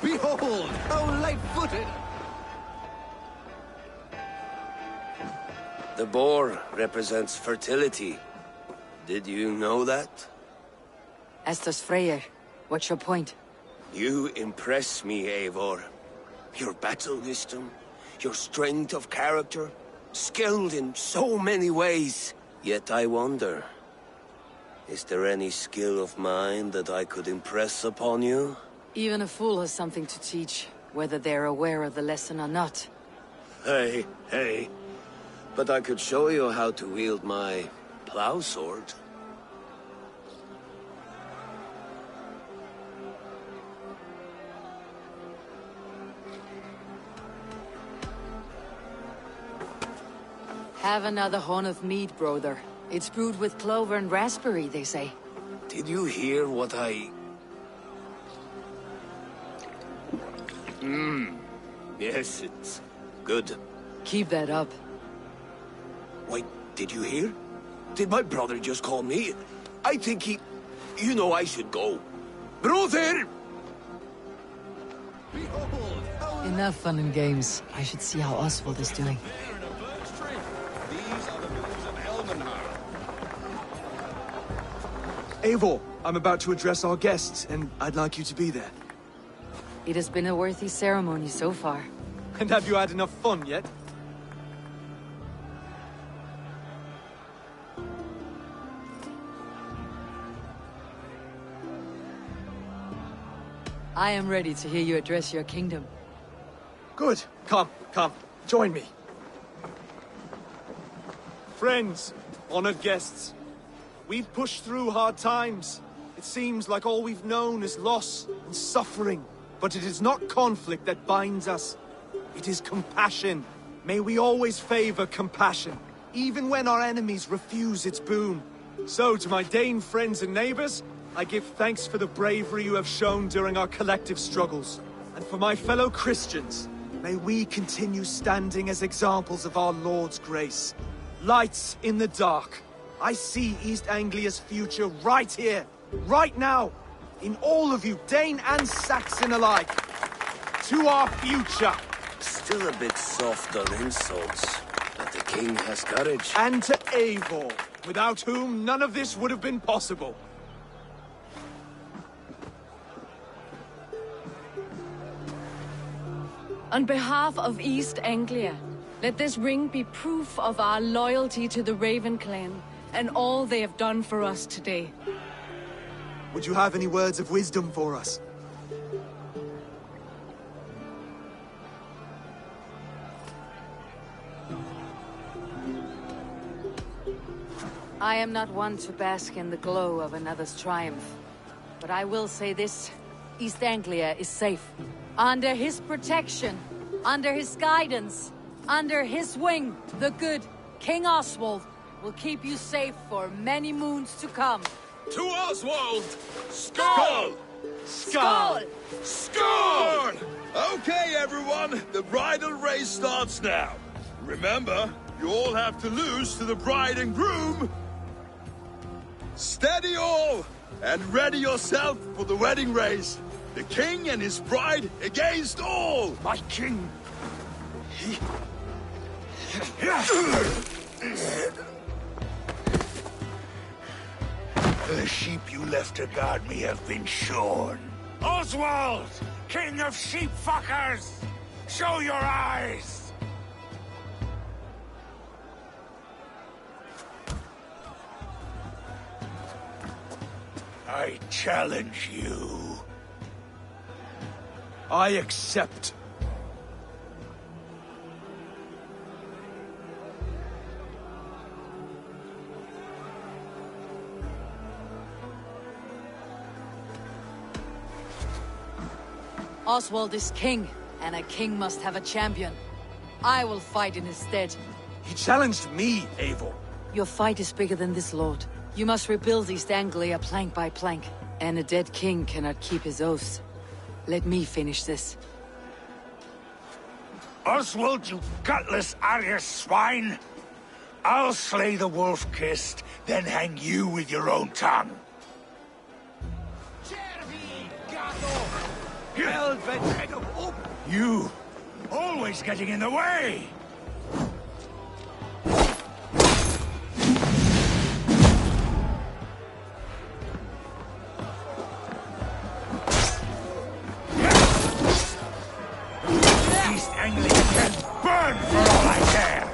Behold, how light-footed! The boar represents fertility. Did you know that? As does Freyr. What's your point? You impress me, Eivor. Your battle wisdom, your strength of character, skilled in so many ways. Yet I wonder, is there any skill of mine that I could impress upon you? Even a fool has something to teach, whether they're aware of the lesson or not. Hey. But I could show you how to wield my plow sword. Have another horn of mead, brother. It's brewed with clover and raspberry, they say. Did you hear what I... Yes, it's good. Keep that up. Wait, did you hear? Did my brother just call me? I think he... You know I should go. Brother! Enough fun and games. I should see how Oswald is doing. Eivor, I'm about to address our guests, and I'd like you to be there. It has been a worthy ceremony so far. And have you had enough fun yet? I am ready to hear you address your kingdom. Good. Come. Join me. Friends, honored guests, we've pushed through hard times. It seems like all we've known is loss and suffering. But it is not conflict that binds us. It is compassion. May we always favor compassion, even when our enemies refuse its boon. So, to my Dane friends and neighbors, I give thanks for the bravery you have shown during our collective struggles. And for my fellow Christians, may we continue standing as examples of our Lord's grace. Lights in the dark. I see East Anglia's future right here, right now, in all of you, Dane and Saxon alike. To our future. Still a bit soft on insults, but the king has courage. And to Eivor, without whom none of this would have been possible. On behalf of East Anglia, let this ring be proof of our loyalty to the Raven clan and all they have done for us today. Would you have any words of wisdom for us? I am not one to bask in the glow of another's triumph. But I will say this. East Anglia is safe. Under his protection, under his guidance, under his wing, the good King Oswald will keep you safe for many moons to come. To Oswald! Skull! Skull! Skull! Okay, everyone, the bridal race starts now. Remember, you all have to lose to the bride and groom. Steady all, and ready yourself for the wedding race. The king and his bride against all. My king. The sheep you left to guard me have been shorn. Oswald! King of sheep fuckers! Show your eyes! I challenge you. I accept. Oswald is king, and a king must have a champion. I will fight in his stead. He challenged me, Eivor. Your fight is bigger than this, Lord. You must rebuild East Anglia plank by plank, and a dead king cannot keep his oaths. Let me finish this. Oswald, you gutless Arya swine! I'll slay the wolf-kissed, then hang you with your own tongue. You! Always getting in the way! East Anglia can burn for all I care!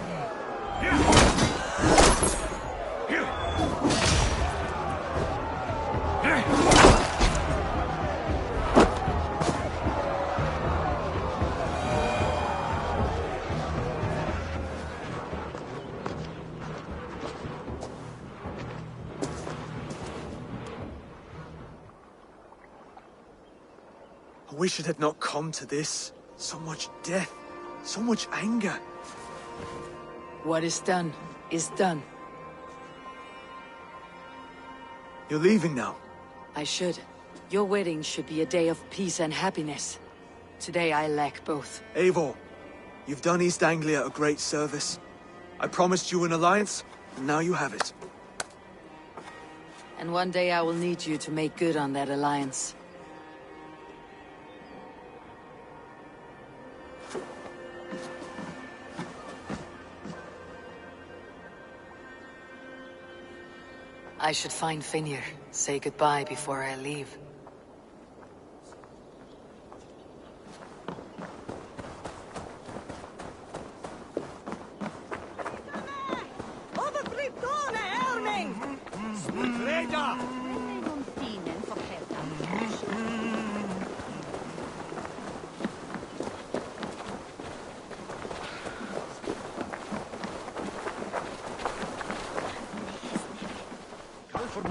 I wish it had not come to this. So much death, so much anger. What is done, is done. You're leaving now. I should. Your wedding should be a day of peace and happiness. Today I lack both. Eivor, you've done East Anglia a great service. I promised you an alliance, and now you have it. And one day I will need you to make good on that alliance. I should find Finir, say goodbye before I leave.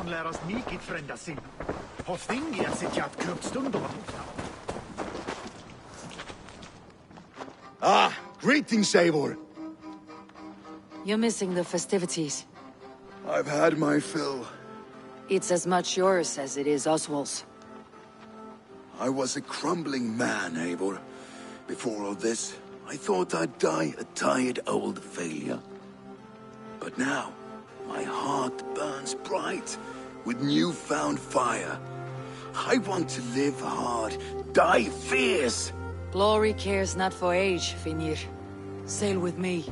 Läras mycket frända sin. Hostingia sitjat kurtstund och Ah, greetings, Eivor. You're missing the festivities. I've had my fill. It's as much yours as it is Oswald's. I was a crumbling man, Eivor. Before all this, I thought I'd die a tired old failure. But now, my heart burns bright with newfound fire. I want to live hard, die fierce. Glory cares not for age, Finir. Sail with me.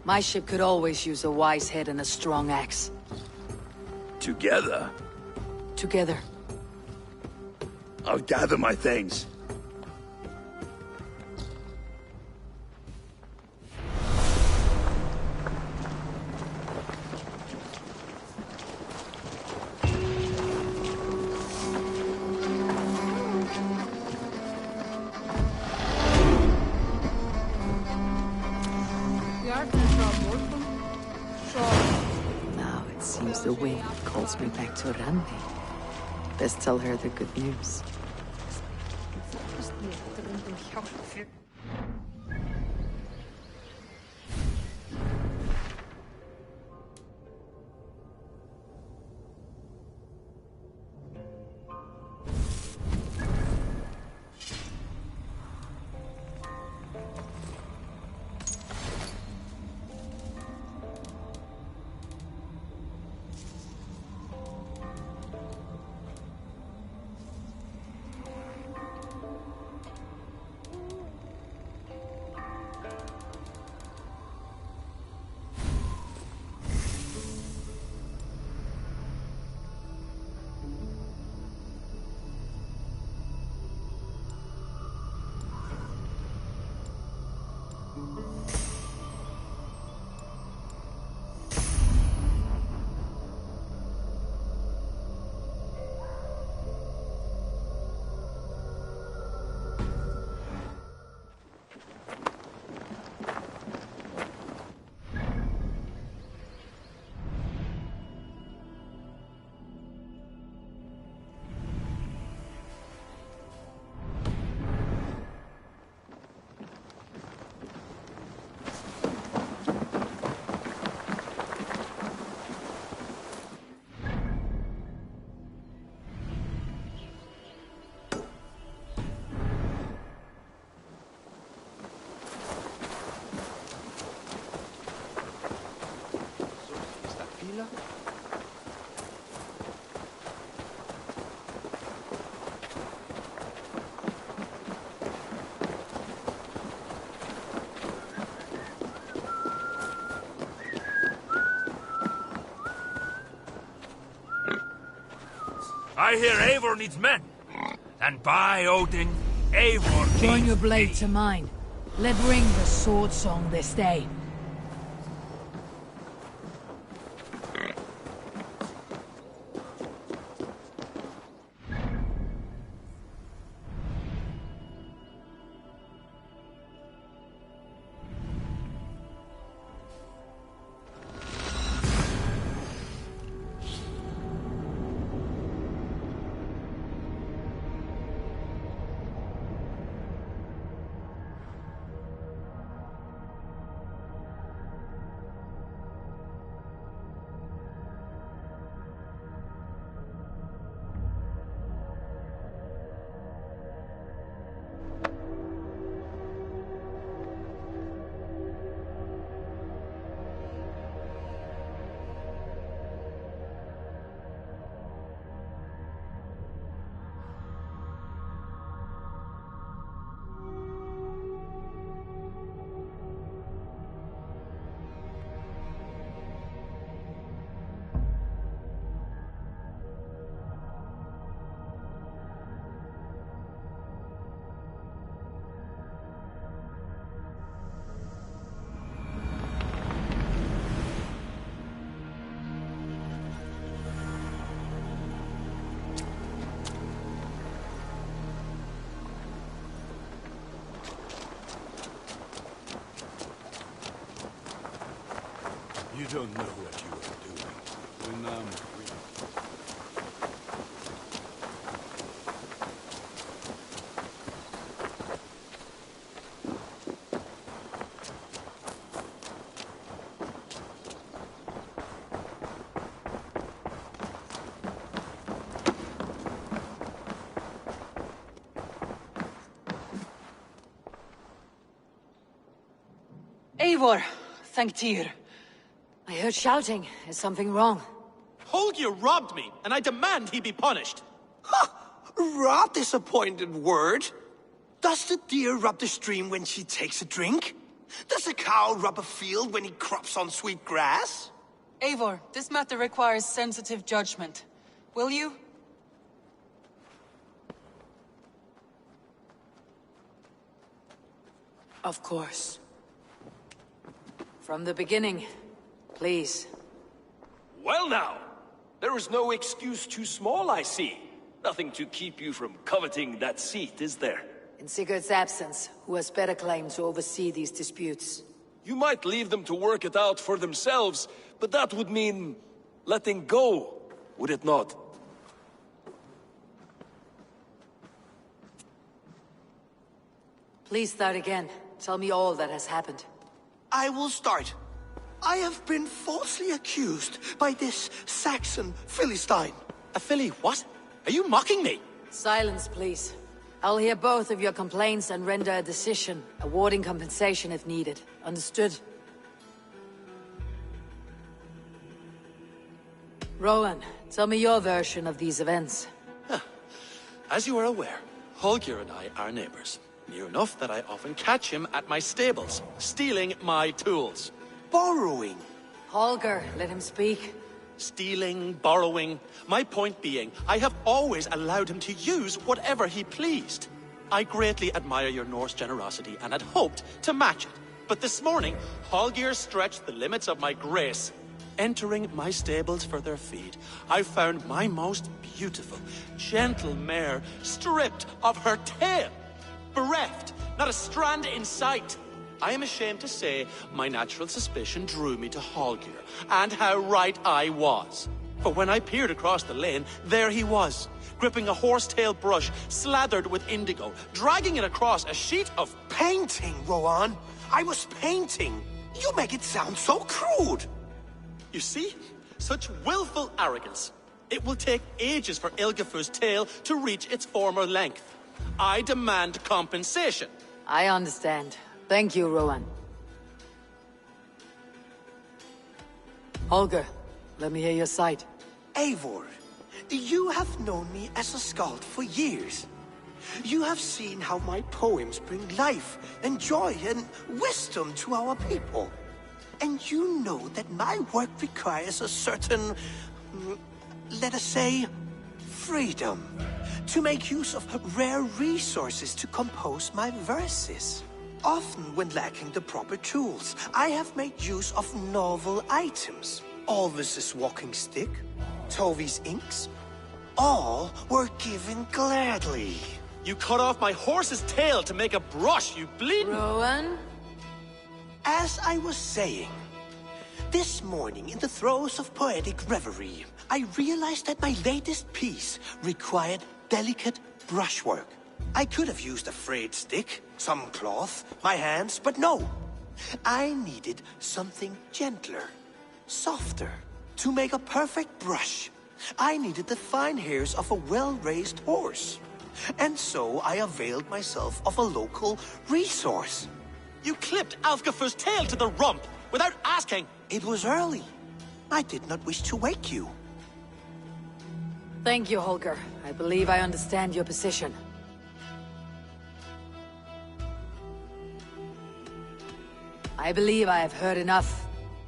My ship could always use a wise head and a strong axe. Together? Together. I'll gather my things. Now it seems the wind calls me back to Randi. Best tell her the good news. I hear Eivor needs men. And by Odin, Eivor Join needs your blade me. to mine. Let ring the sword song this day. You don't know what you are doing. When I'm free. Eivor, thank Tyr. I heard shouting. Is something wrong? Holger robbed me, and I demand he be punished. Rot disappointed word. Does the deer rub the stream when she takes a drink? Does the cow rub a field when he crops on sweet grass? Eivor, this matter requires sensitive judgment. Will you? Of course. From the beginning, please. Well now, there is no excuse too small, I see. Nothing to keep you from coveting that seat, is there? In Sigurd's absence, who has better claim to oversee these disputes? You might leave them to work it out for themselves, but that would mean letting go, would it not? Please start again. Tell me all that has happened. I will start. I have been falsely accused by this Saxon Philistine. A Philly what? Are you mocking me? Silence, please. I'll hear both of your complaints and render a decision, awarding compensation if needed. Understood? Rowan, tell me your version of these events. As you are aware, Holger and I are neighbors. Near enough that I often catch him at my stables, stealing my tools. Borrowing. Holger, let him speak. Stealing, borrowing. My point being, I have always allowed him to use whatever he pleased. I greatly admire your Norse generosity and had hoped to match it. But this morning, Holger stretched the limits of my grace. Entering my stables for their feed, I found my most beautiful, gentle mare stripped of her tail. Bereft, not a strand in sight. I am ashamed to say my natural suspicion drew me to Holger, and how right I was. For when I peered across the lane, there he was, gripping a horsetail brush slathered with indigo, dragging it across a sheet of painting, Rowan. I was painting. You make it sound so crude. You see? Such willful arrogance. It will take ages for Ilgifu's tail to reach its former length. I demand compensation. I understand. Thank you, Rowan. Holger, let me hear your side. Eivor, you have known me as a skald for years. You have seen how my poems bring life and joy and wisdom to our people. And you know that my work requires a certain, let us say, freedom. To make use of rare resources to compose my verses. Often when lacking the proper tools, I have made use of novel items. Alvis's walking stick, Tovi's inks, all were given gladly. You cut off my horse's tail to make a brush, you bleeding... Rowan? As I was saying, this morning in the throes of poetic reverie, I realized that my latest piece required delicate brushwork. I could have used a frayed stick, some cloth, my hands, but no. I needed something gentler, softer. To make a perfect brush, I needed the fine hairs of a well-raised horse. And so I availed myself of a local resource. You clipped Alfgafu's tail to the rump, without asking. It was early. I did not wish to wake you. Thank you, Holger. I believe I understand your position. I believe I have heard enough.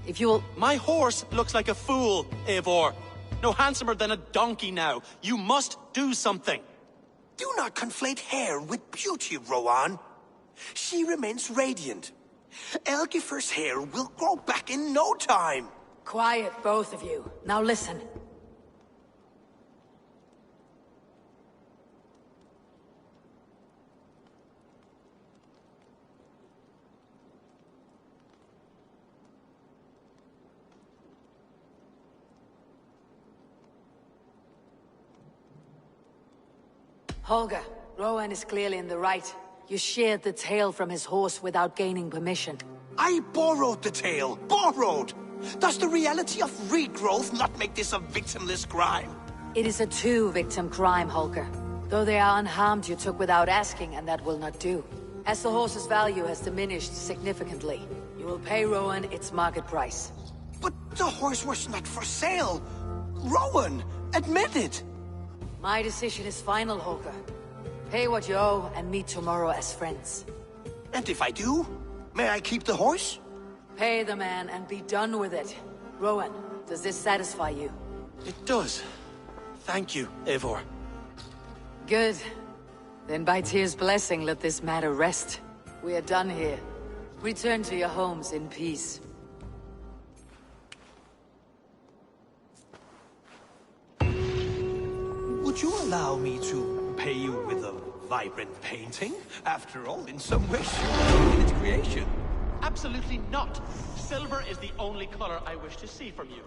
If you'll... My horse looks like a fool, Eivor. No handsomer than a donkey now. You must do something. Do not conflate hair with beauty, Rowan. She remains radiant. Elgifer's hair will grow back in no time. Quiet, both of you. Now listen. Holger, Rowan is clearly in the right. You sheared the tail from his horse without gaining permission. I borrowed the tail. Borrowed! Does the reality of regrowth not make this a victimless crime? It is a two-victim crime, Holger. Though they are unharmed, you took without asking, and that will not do. As the horse's value has diminished significantly, you will pay Rowan its market price. But the horse was not for sale! Rowan, admit it! My decision is final, Holger. Pay what you owe and meet tomorrow as friends. And if I do, may I keep the horse? Pay the man and be done with it. Rowan, Does this satisfy you? It does. Thank you, Eivor. Good. Then by Tyr's blessing, let this matter rest. We are done here. Return to your homes in peace. Would you allow me to pay you with a vibrant painting? After all, in some ways, in its creation. Absolutely not. Silver is the only color I wish to see from you.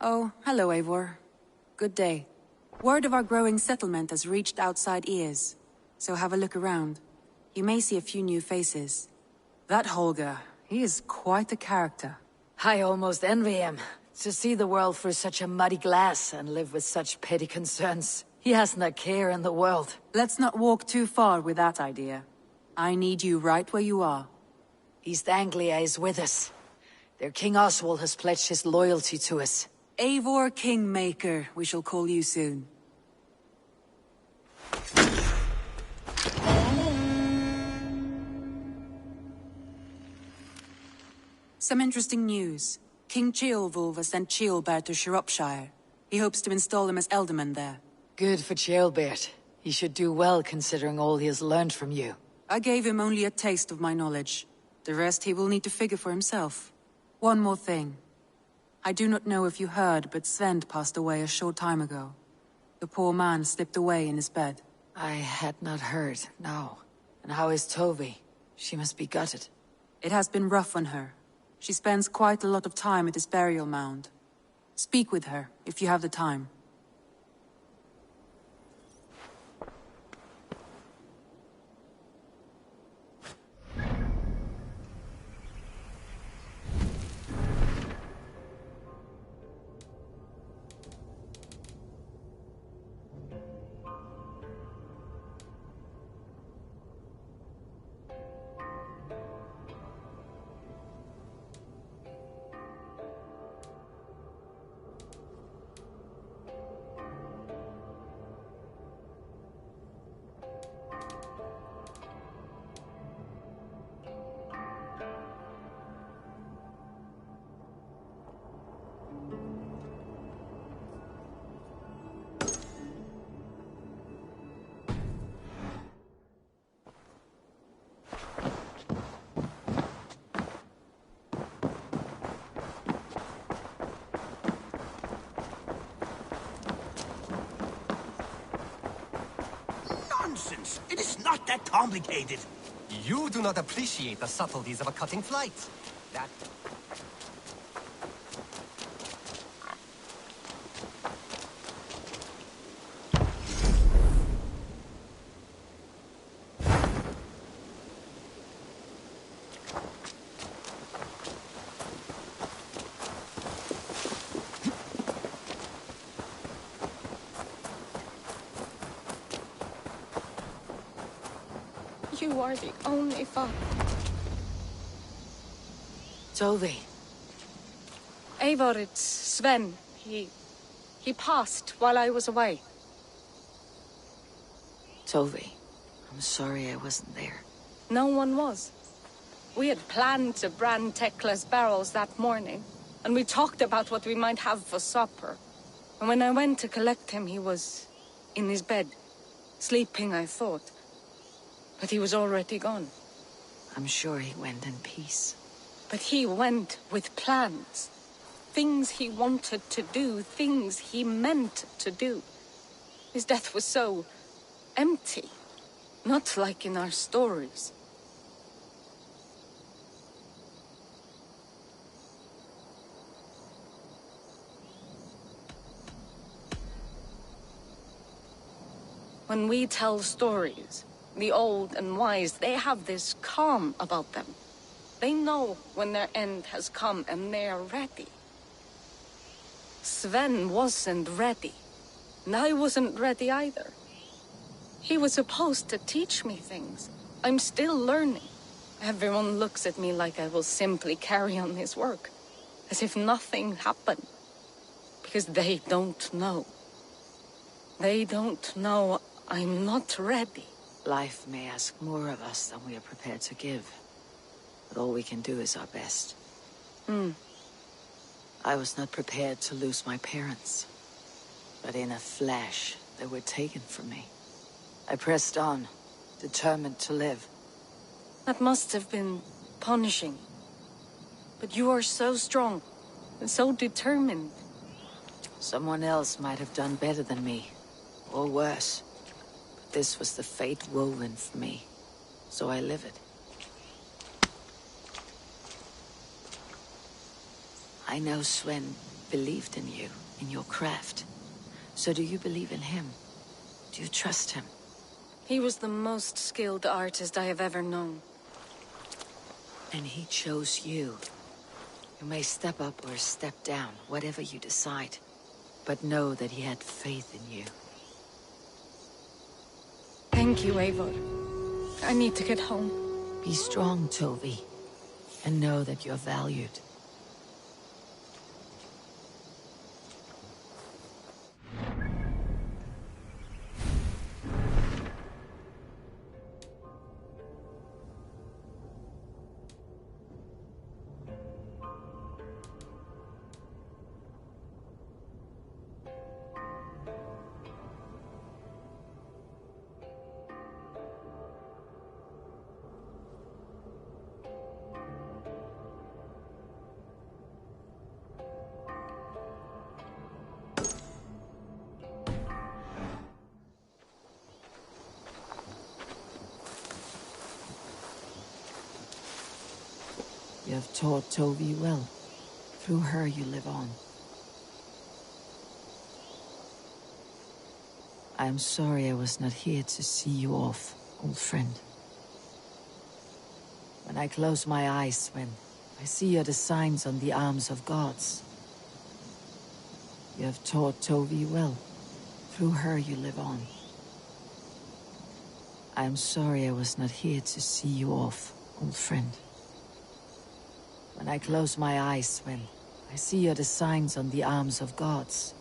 Oh, hello, Eivor. Good day. Word of our growing settlement has reached outside ears, so have a look around. You may see a few new faces. That Holger, he is quite a character. I almost envy him. To see the world through such a muddy glass and live with such petty concerns. He hasn't a care in the world. Let's not walk too far with that idea. I need you right where you are. East Anglia is with us. Their King Oswald has pledged his loyalty to us. Eivor Kingmaker, we shall call you soon. Some interesting news. King Ceolwulf has sent Ceolbert to Shropshire. He hopes to install him as Elderman there. Good for Ceolbert. He should do well considering all he has learned from you. I gave him only a taste of my knowledge. The rest he will need to figure for himself. One more thing. I do not know if you heard, but Svend passed away a short time ago. The poor man slipped away in his bed. I had not heard, no. And how is Tovi? She must be gutted. It has been rough on her. She spends quite a lot of time at his burial mound. Speak with her, if you have the time. It is not that complicated. You do not appreciate the subtleties of a cutting flight. That... You are the only father. Tovi. Eivor, it's Sven. He passed while I was away. Tovi, I'm sorry I wasn't there. No one was. We had planned to brand Tekla's barrels that morning, and we talked about what we might have for supper. And when I went to collect him, he was in his bed. Sleeping, I thought. But he was already gone. I'm sure he went in peace. But he went with plans. Things he wanted to do, things he meant to do. His death was so empty. Not like in our stories. When we tell stories, the old and wise, they have this calm about them. They know when their end has come and they are ready. Sven wasn't ready. And I wasn't ready either. He was supposed to teach me things. I'm still learning. Everyone looks at me like I will simply carry on his work. As if nothing happened. Because they don't know. They don't know I'm not ready. Life may ask more of us than we are prepared to give. But all we can do is our best. I was not prepared to lose my parents. But in a flash, they were taken from me. I pressed on, determined to live. That must have been punishing. But you are so strong, and so determined. Someone else might have done better than me, or worse. But this was the fate woven for me, so I live it. I know Sven believed in you, in your craft. So do you believe in him? Do you trust him? He was the most skilled artist I have ever known. And he chose you. You may step up or step down, whatever you decide. But know that he had faith in you. Thank you, Eivor. I need to get home. Be strong, Tovi. And know that you're valued. You have taught Tovi well. Through her you live on. I am sorry I was not here to see you off, old friend. When I close my eyes, Sven, I see your designs on the arms of gods. You have taught Tovi well. Through her you live on. I am sorry I was not here to see you off, old friend. When I close my eyes, Sven, I see your designs on the arms of gods.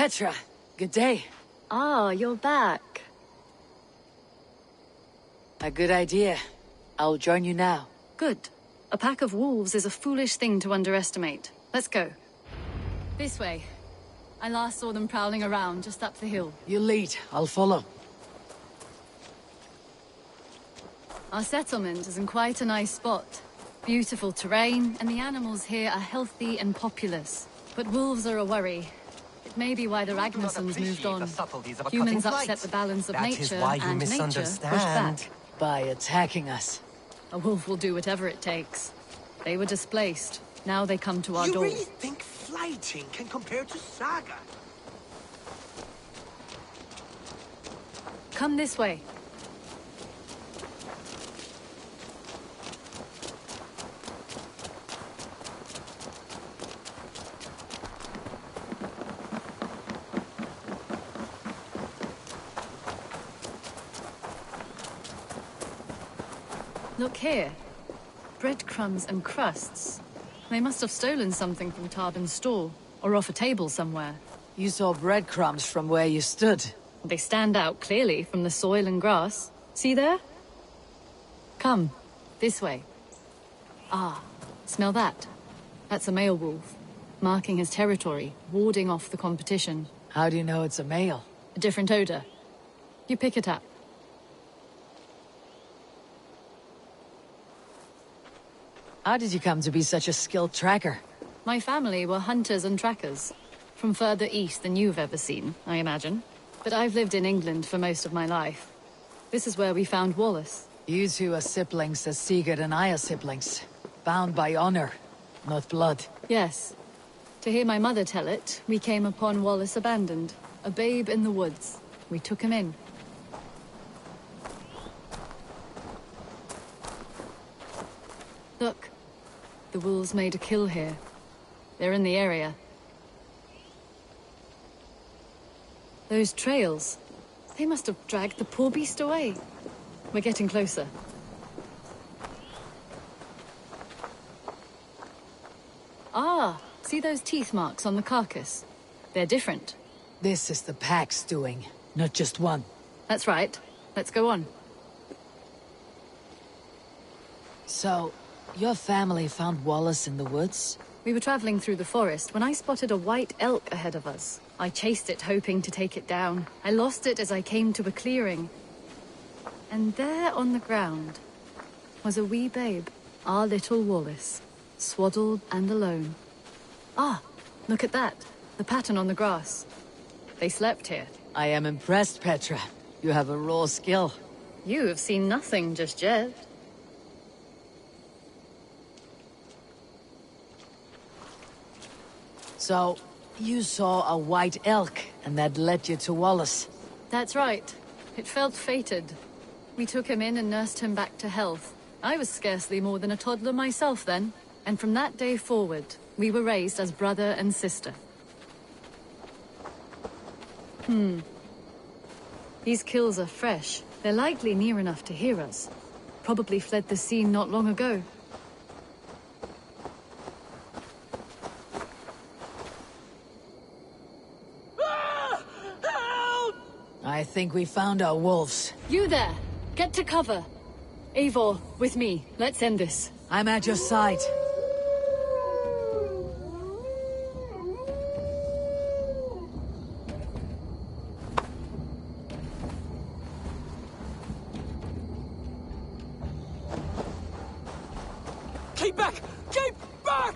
Petra, good day. Ah, you're back. A good idea. I'll join you now. Good. A pack of wolves is a foolish thing to underestimate. Let's go. This way. I last saw them prowling around just up the hill. You lead, I'll follow. Our settlement is in quite a nice spot. Beautiful terrain, and the animals here are healthy and populous. But wolves are a worry. It may be why the Ragnarsons moved on. Humans upset the balance of nature, and nature pushed back. By attacking us. A wolf will do whatever it takes. They were displaced. Now they come to our You door. really think flighting can compare to Saga? Come this way. Look here. Breadcrumbs and crusts. They must have stolen something from Tarbin's store, or off a table somewhere. You saw breadcrumbs from where you stood. They stand out clearly from the soil and grass. See there? Come, this way. Ah, smell that? That's a male wolf, marking his territory, warding off the competition. How do you know it's a male? A different odor. You pick it up. How did you come to be such a skilled tracker? My family were hunters and trackers. From further east than you've ever seen, I imagine. But I've lived in England for most of my life. This is where we found Wallace. You two are siblings as Sigurd and I are siblings. Bound by honor, not blood. Yes. To hear my mother tell it, we came upon Wallace abandoned. A babe in the woods. We took him in. Look. The wolves made a kill here. They're in the area. Those trails. They must have dragged the poor beast away. We're getting closer. Ah, see those teeth marks on the carcass? They're different. This is the pack's doing, not just one. That's right. Let's go on. So, your family found Wallace in the woods? We were traveling through the forest when I spotted a white elk ahead of us. I chased it, hoping to take it down. I lost it as I came to a clearing. And there on the ground was a wee babe, our little Wallace, swaddled and alone. Ah, look at that. The pattern on the grass. They slept here. I am impressed, Petra. You have a raw skill. You have seen nothing just yet. So, you saw a white elk, and that led you to Wallace? That's right. It felt fated. We took him in and nursed him back to health. I was scarcely more than a toddler myself then. And from that day forward, we were raised as brother and sister. These kills are fresh. They're likely near enough to hear us. Probably fled the scene not long ago. I think we found our wolves. You there! Get to cover! Eivor, with me. Let's end this. I'm at your side. Keep back! Keep back!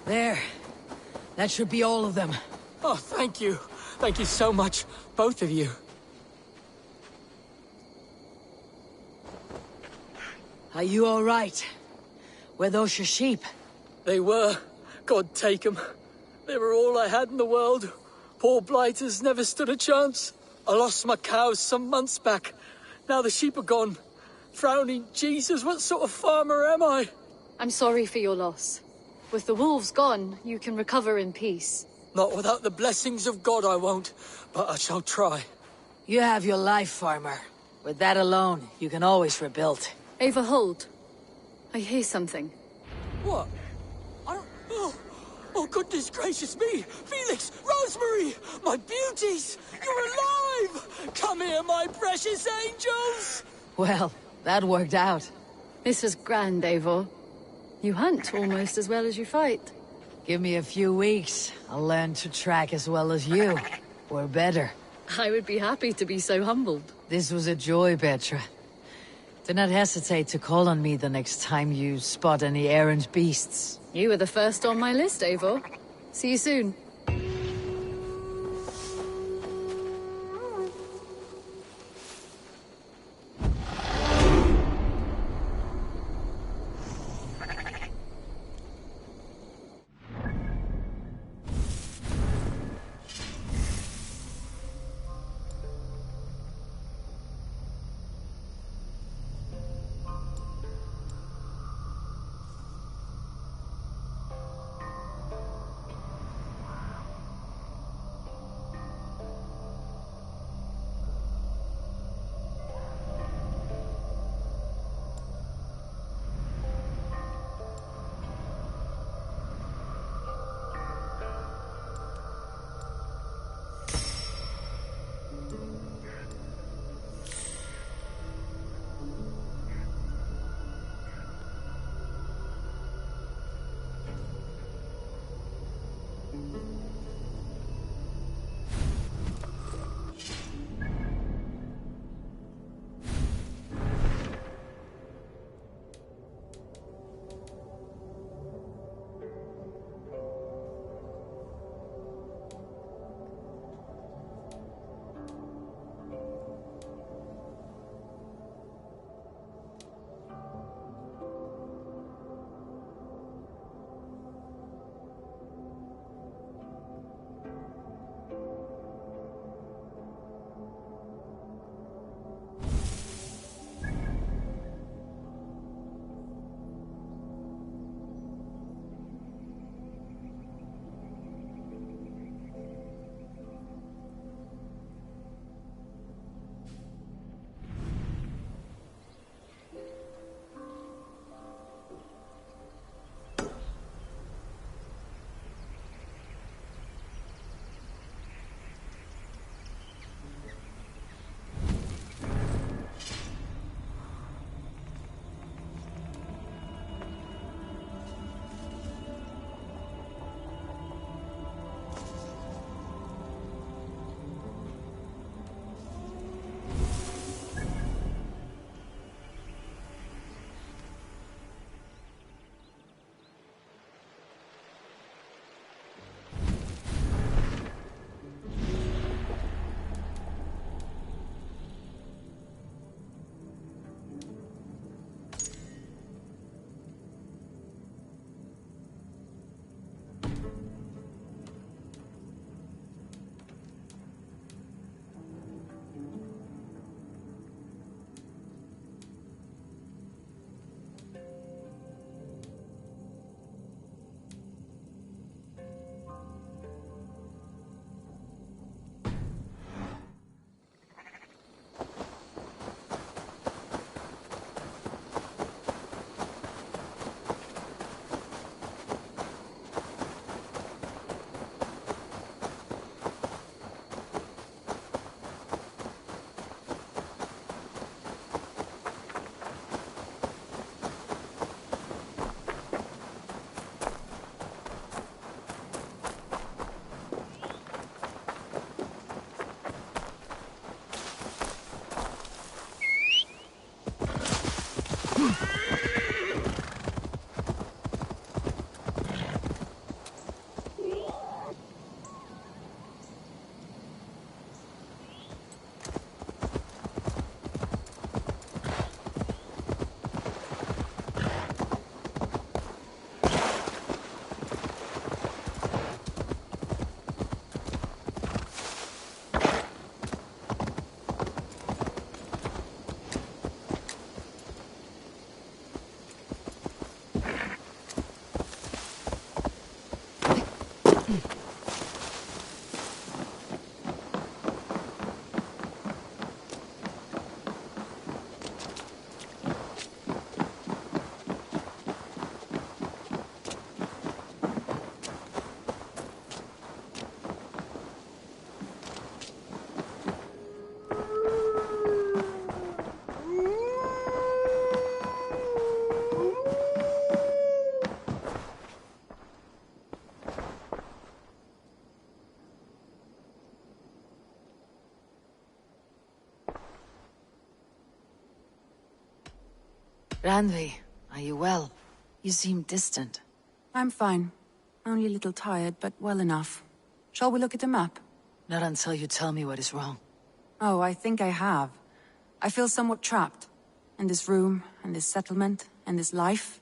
There. That should be all of them. Oh, thank you. Thank you so much, both of you. Are you all right? Were those your sheep? They were. God take them. They were all I had in the world. Poor blighters never stood a chance. I lost my cows some months back. Now the sheep are gone. Frowning Jesus, what sort of farmer am I? I'm sorry for your loss. With the wolves gone, you can recover in peace. Not without the blessings of God I won't, but I shall try. You have your life, farmer. With that alone, you can always rebuild. Ava, hold. I hear something. What? Oh, goodness gracious me! Felix! Rosemary! My beauties! You're alive! Come here, my precious angels! Well, that worked out. This was grand, Eivor. You hunt almost as well as you fight. Give me a few weeks. I'll learn to track as well as you. Or better. I would be happy to be so humbled. This was a joy, Petra. Do not hesitate to call on me the next time you spot any errant beasts. You were the first on my list, Eivor. See you soon. Randvi, are you well? You seem distant. I'm fine. Only a little tired, but well enough. Shall we look at the map? Not until you tell me what is wrong. Oh, I think I have. I feel somewhat trapped. In this room, and this settlement, and this life.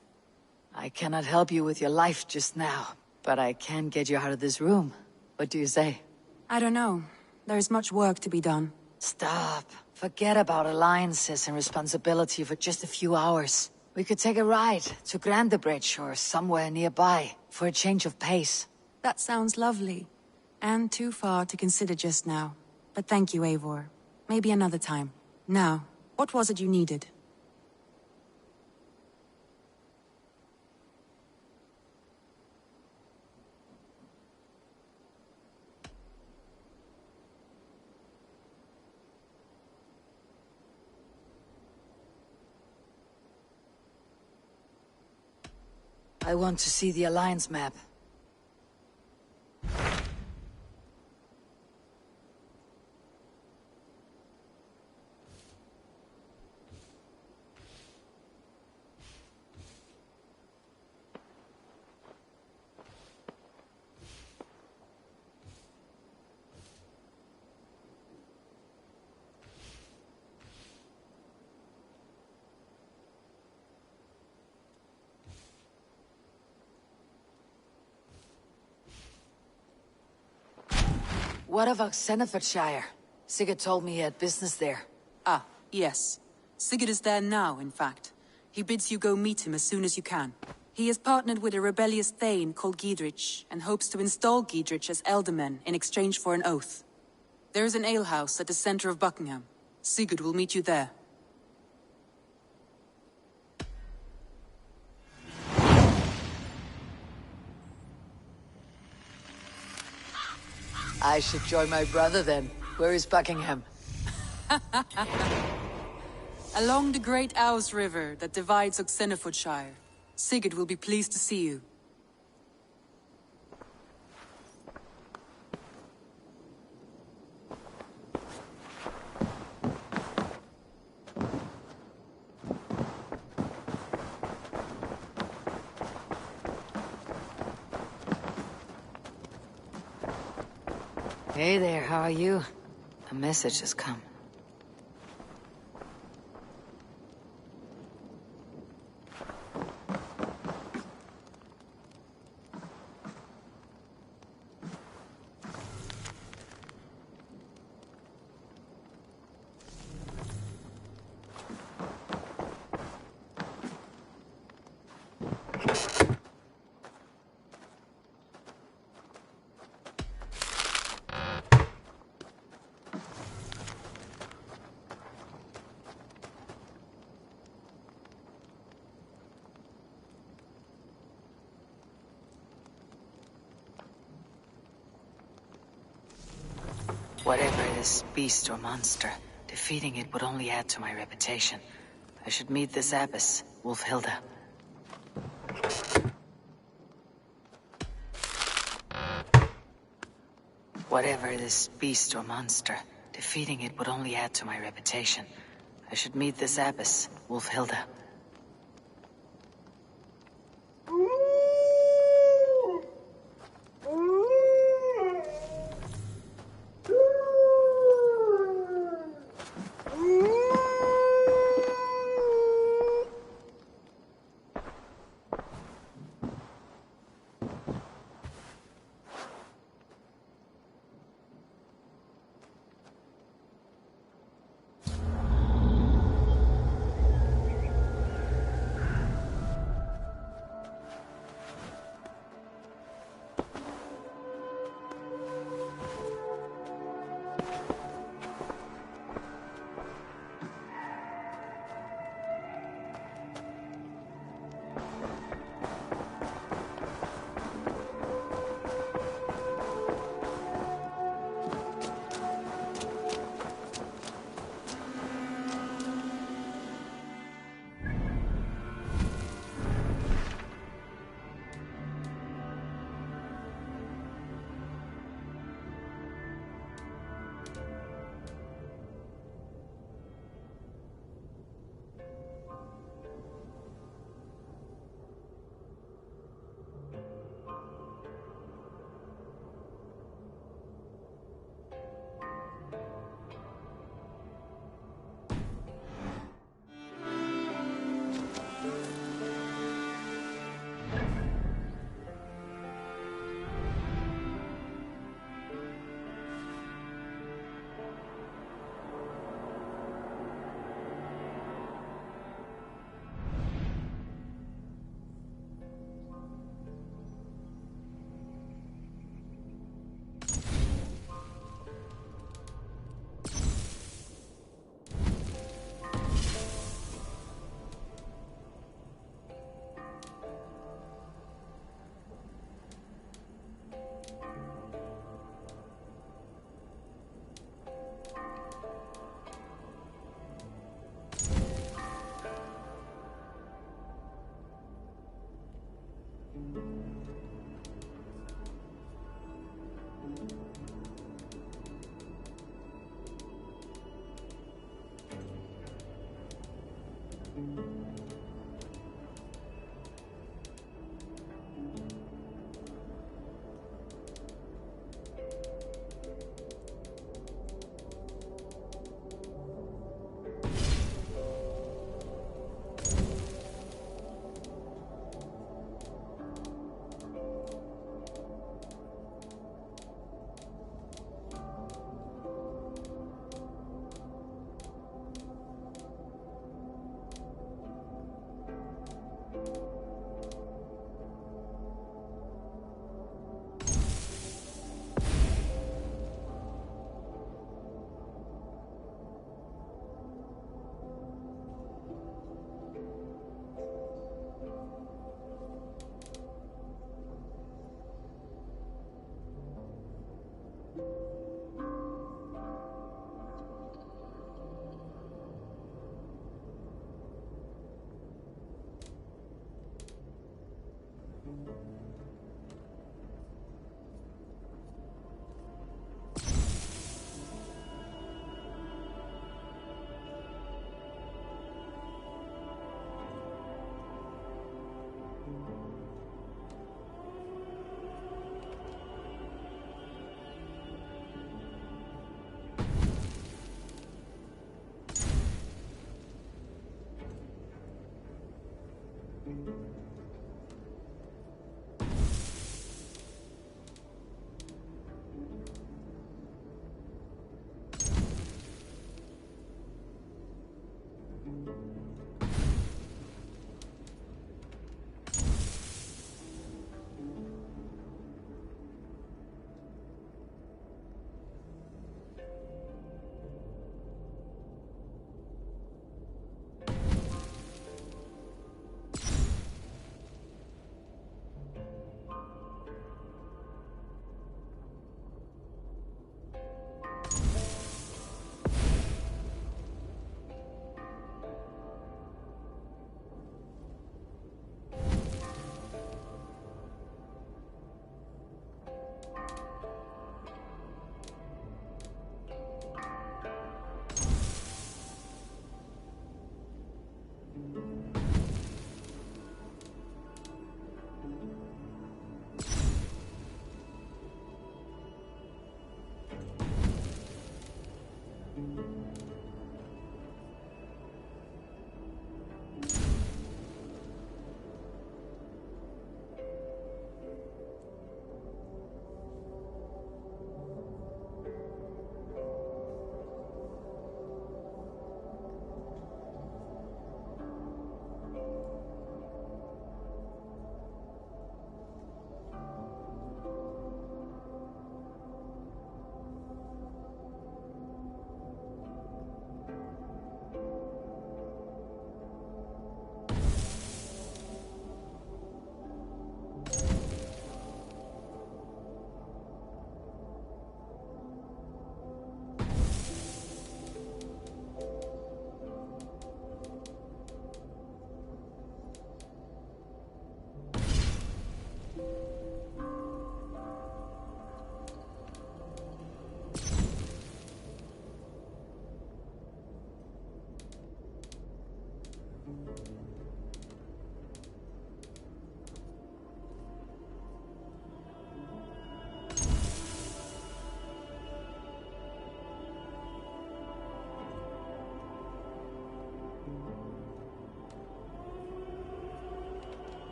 I cannot help you with your life just now, but I can get you out of this room. What do you say? I don't know. There is much work to be done. Stop. Forget about alliances and responsibility for just a few hours. We could take a ride to Grandebridge or somewhere nearby for a change of pace. That sounds lovely. And too far to consider just now. But thank you, Eivor. Maybe another time. Now, what was it you needed? I want to see the Alliance map. What of Oxenfordshire? Sigurd told me he had business there. Ah, yes. Sigurd is there now, in fact. He bids you go meet him as soon as you can. He has partnered with a rebellious thane called Giedrich, and hopes to install Giedrich as Elderman in exchange for an oath. There is an alehouse at the center of Buckingham. Sigurd will meet you there. I should join my brother then. Where is Buckingham? Along the great Ouse River that divides Oxenfordshire. Sigurd will be pleased to see you. Hey there, how are you? A message has come. Whatever this beast or monster, defeating it would only add to my reputation. I should meet this abbess, Wolfhilda. Whatever this beast or monster, defeating it would only add to my reputation. I should meet this abbess, Wolfhilda.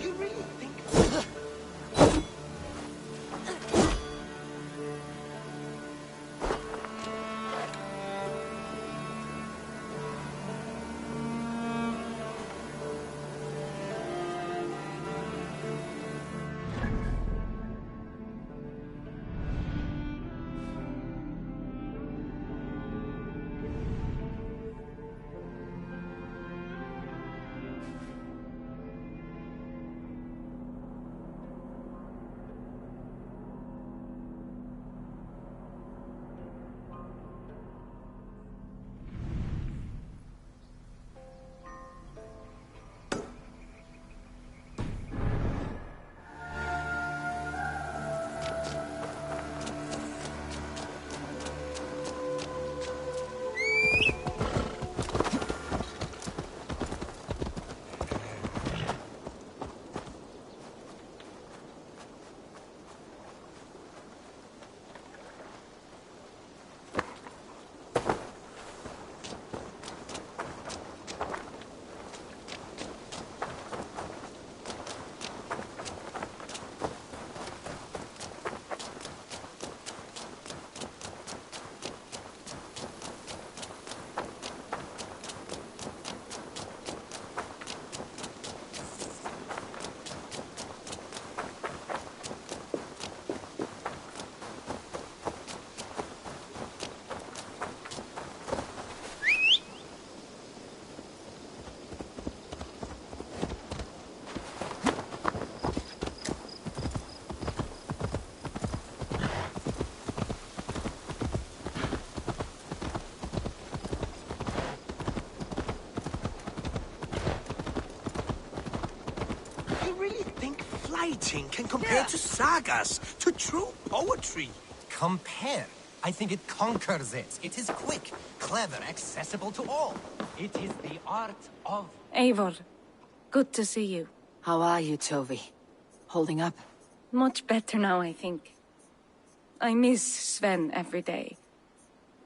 You really think... You really think fighting can compare to sagas, to true poetry? Compare? I think it conquers it. It is quick, clever, accessible to all. It is the art of... Eivor, good to see you. How are you, Tovi? Holding up? Much better now, I think. I miss Sven every day.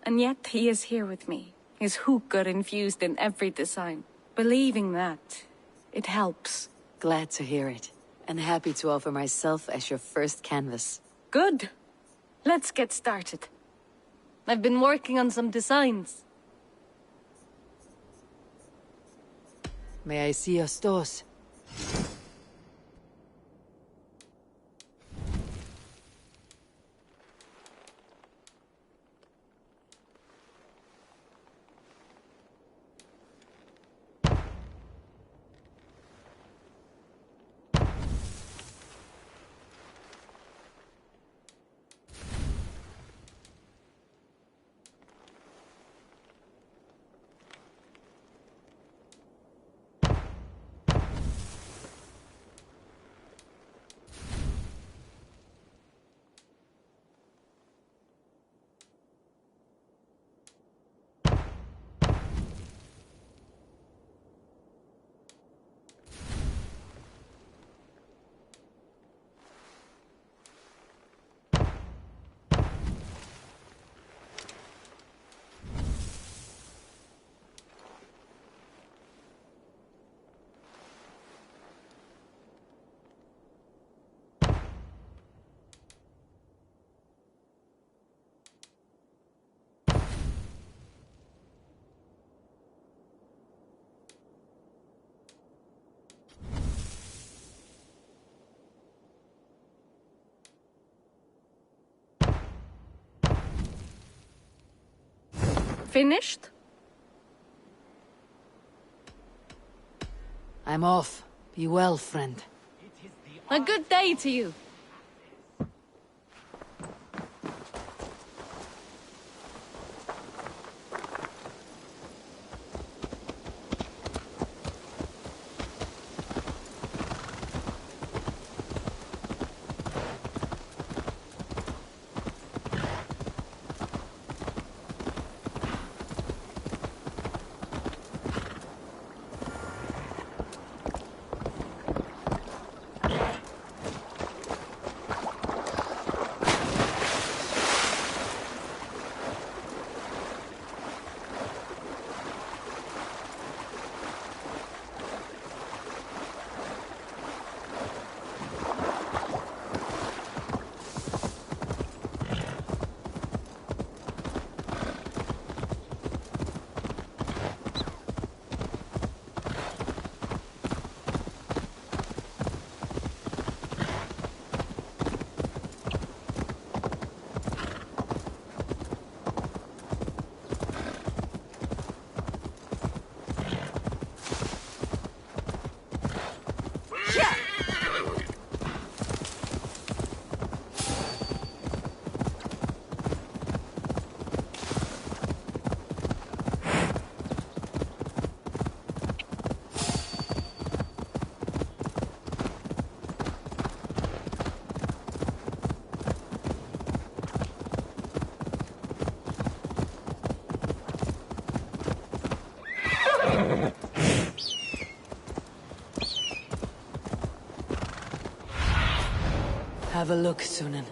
And yet he is here with me, his hooker infused in every design. Believing that, it helps. Glad to hear it. And happy to offer myself as your first canvas. Good. Let's get started. I've been working on some designs. May I see your stores? Finished? I'm off. Be well, friend. A good day to you. Have a look, Sunan.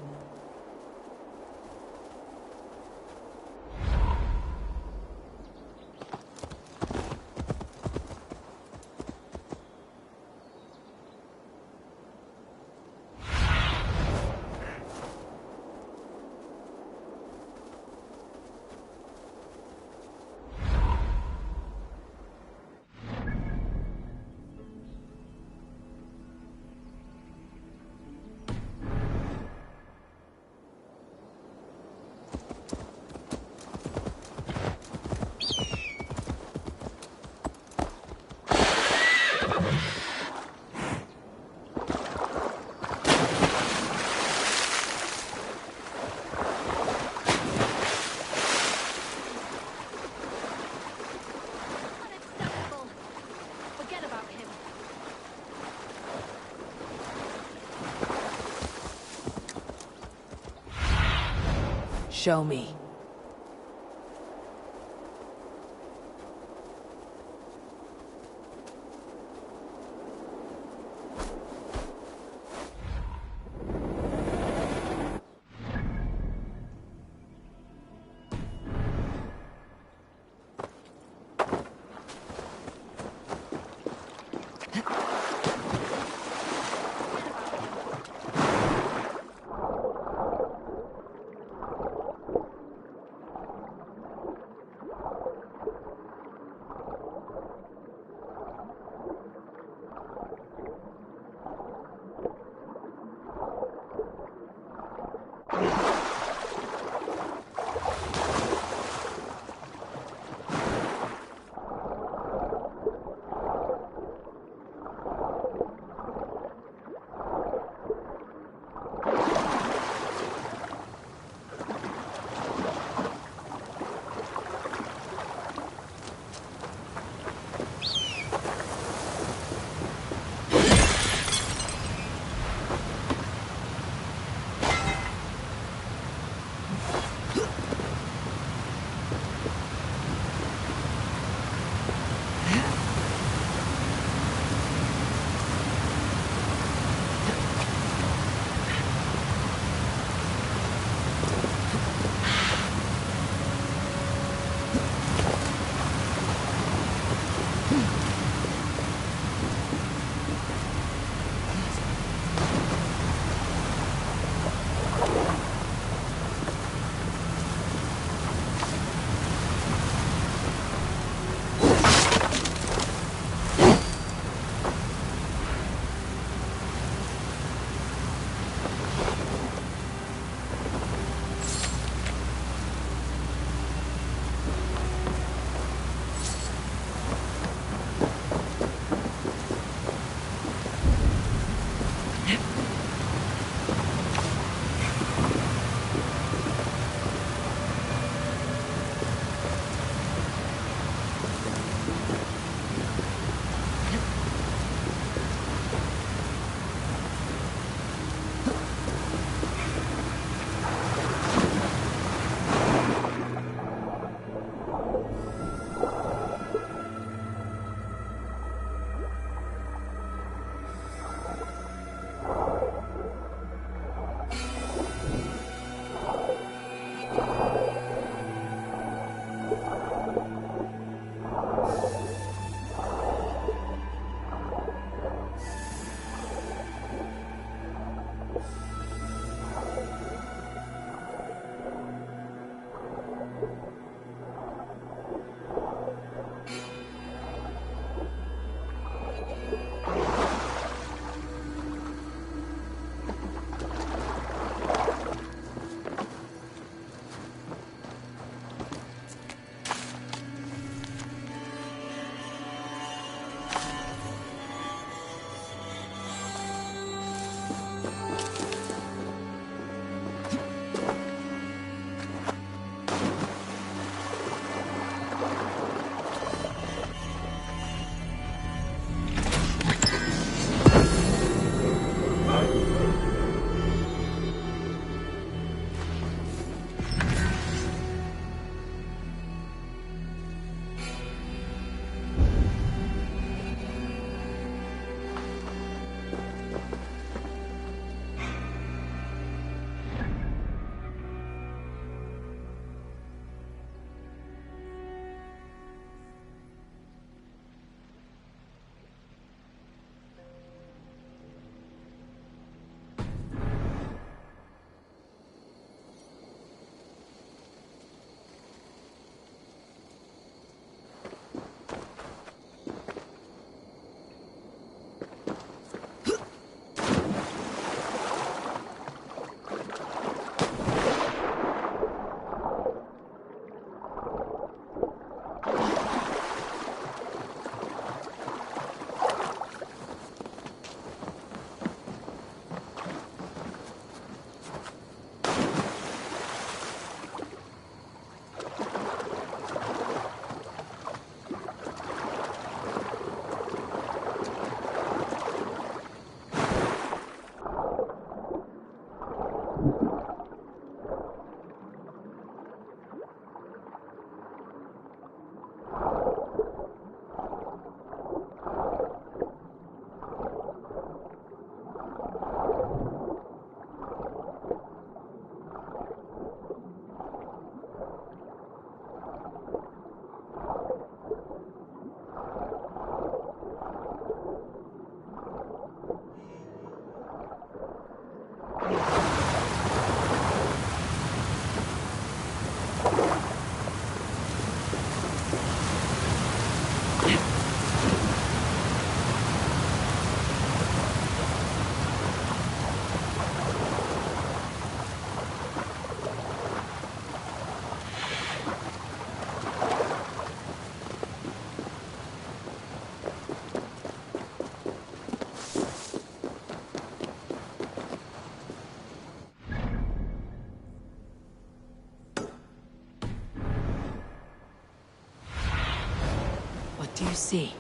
Forget about him. Show me. you see?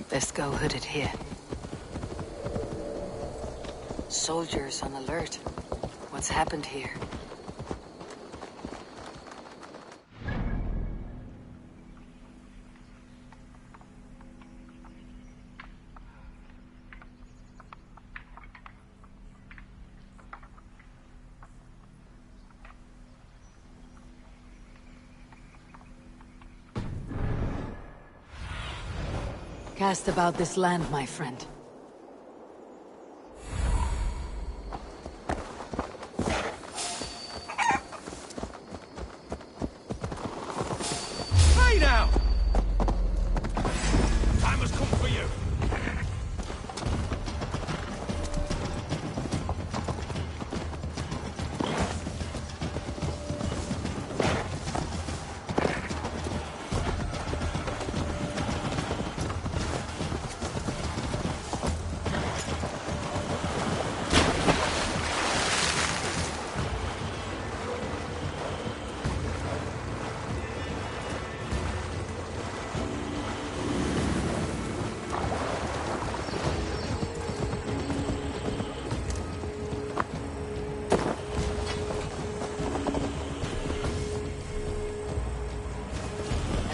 Best go hooded here. Soldiers on alert. What's happened here? Cast about this land, my friend. Hey now! Time has come for you.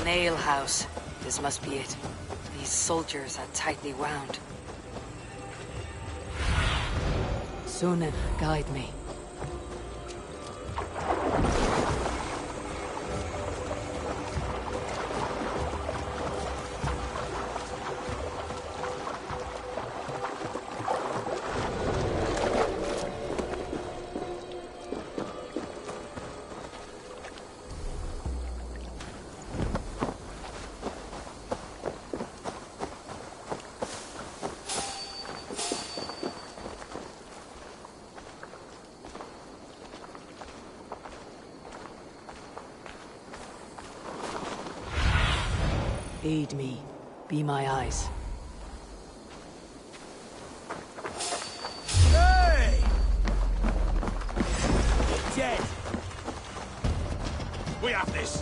An ale house. This must be it. These soldiers are tightly wound. Sunan, guide me. Aid me. Be my eyes. Hey! Dead. We have this.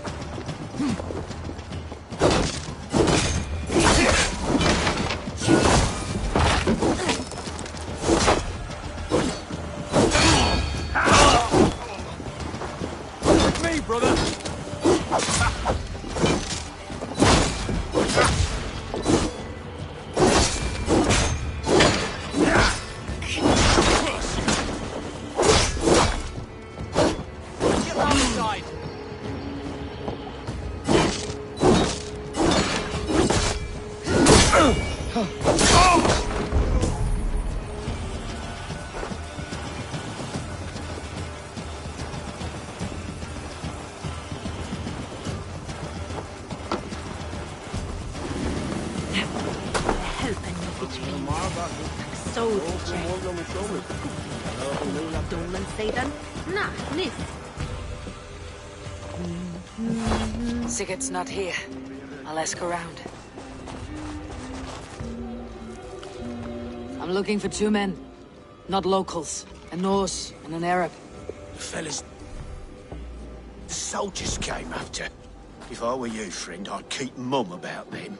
With me, brother. Sigurd's not here. I'll ask around. I'm looking for two men. Not locals. A Norse and an Arab. The fellas... The soldiers came after. If I were you, friend, I'd keep mum about them.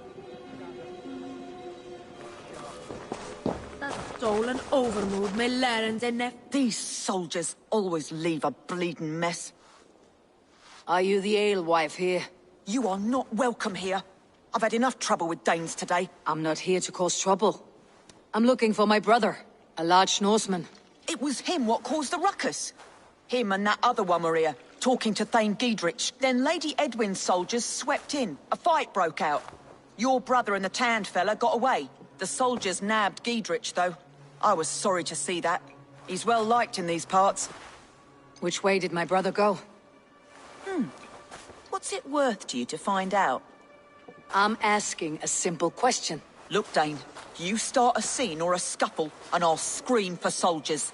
That stolen overmood my Larens and These soldiers always leave a bleeding mess. Are you the alewife here? You are not welcome here. I've had enough trouble with Danes today. I'm not here to cause trouble. I'm looking for my brother, a large Norseman. It was him what caused the ruckus. Him and that other one were here, talking to Thane Giedrich. Then Lady Edwin's soldiers swept in. A fight broke out. Your brother and the tanned fella got away. The soldiers nabbed Giedrich, though. I was sorry to see that. He's well liked in these parts. Which way did my brother go? What's it worth to you to find out? I'm asking a simple question. Look, Dane, you start a scene or a scuffle, and I'll scream for soldiers.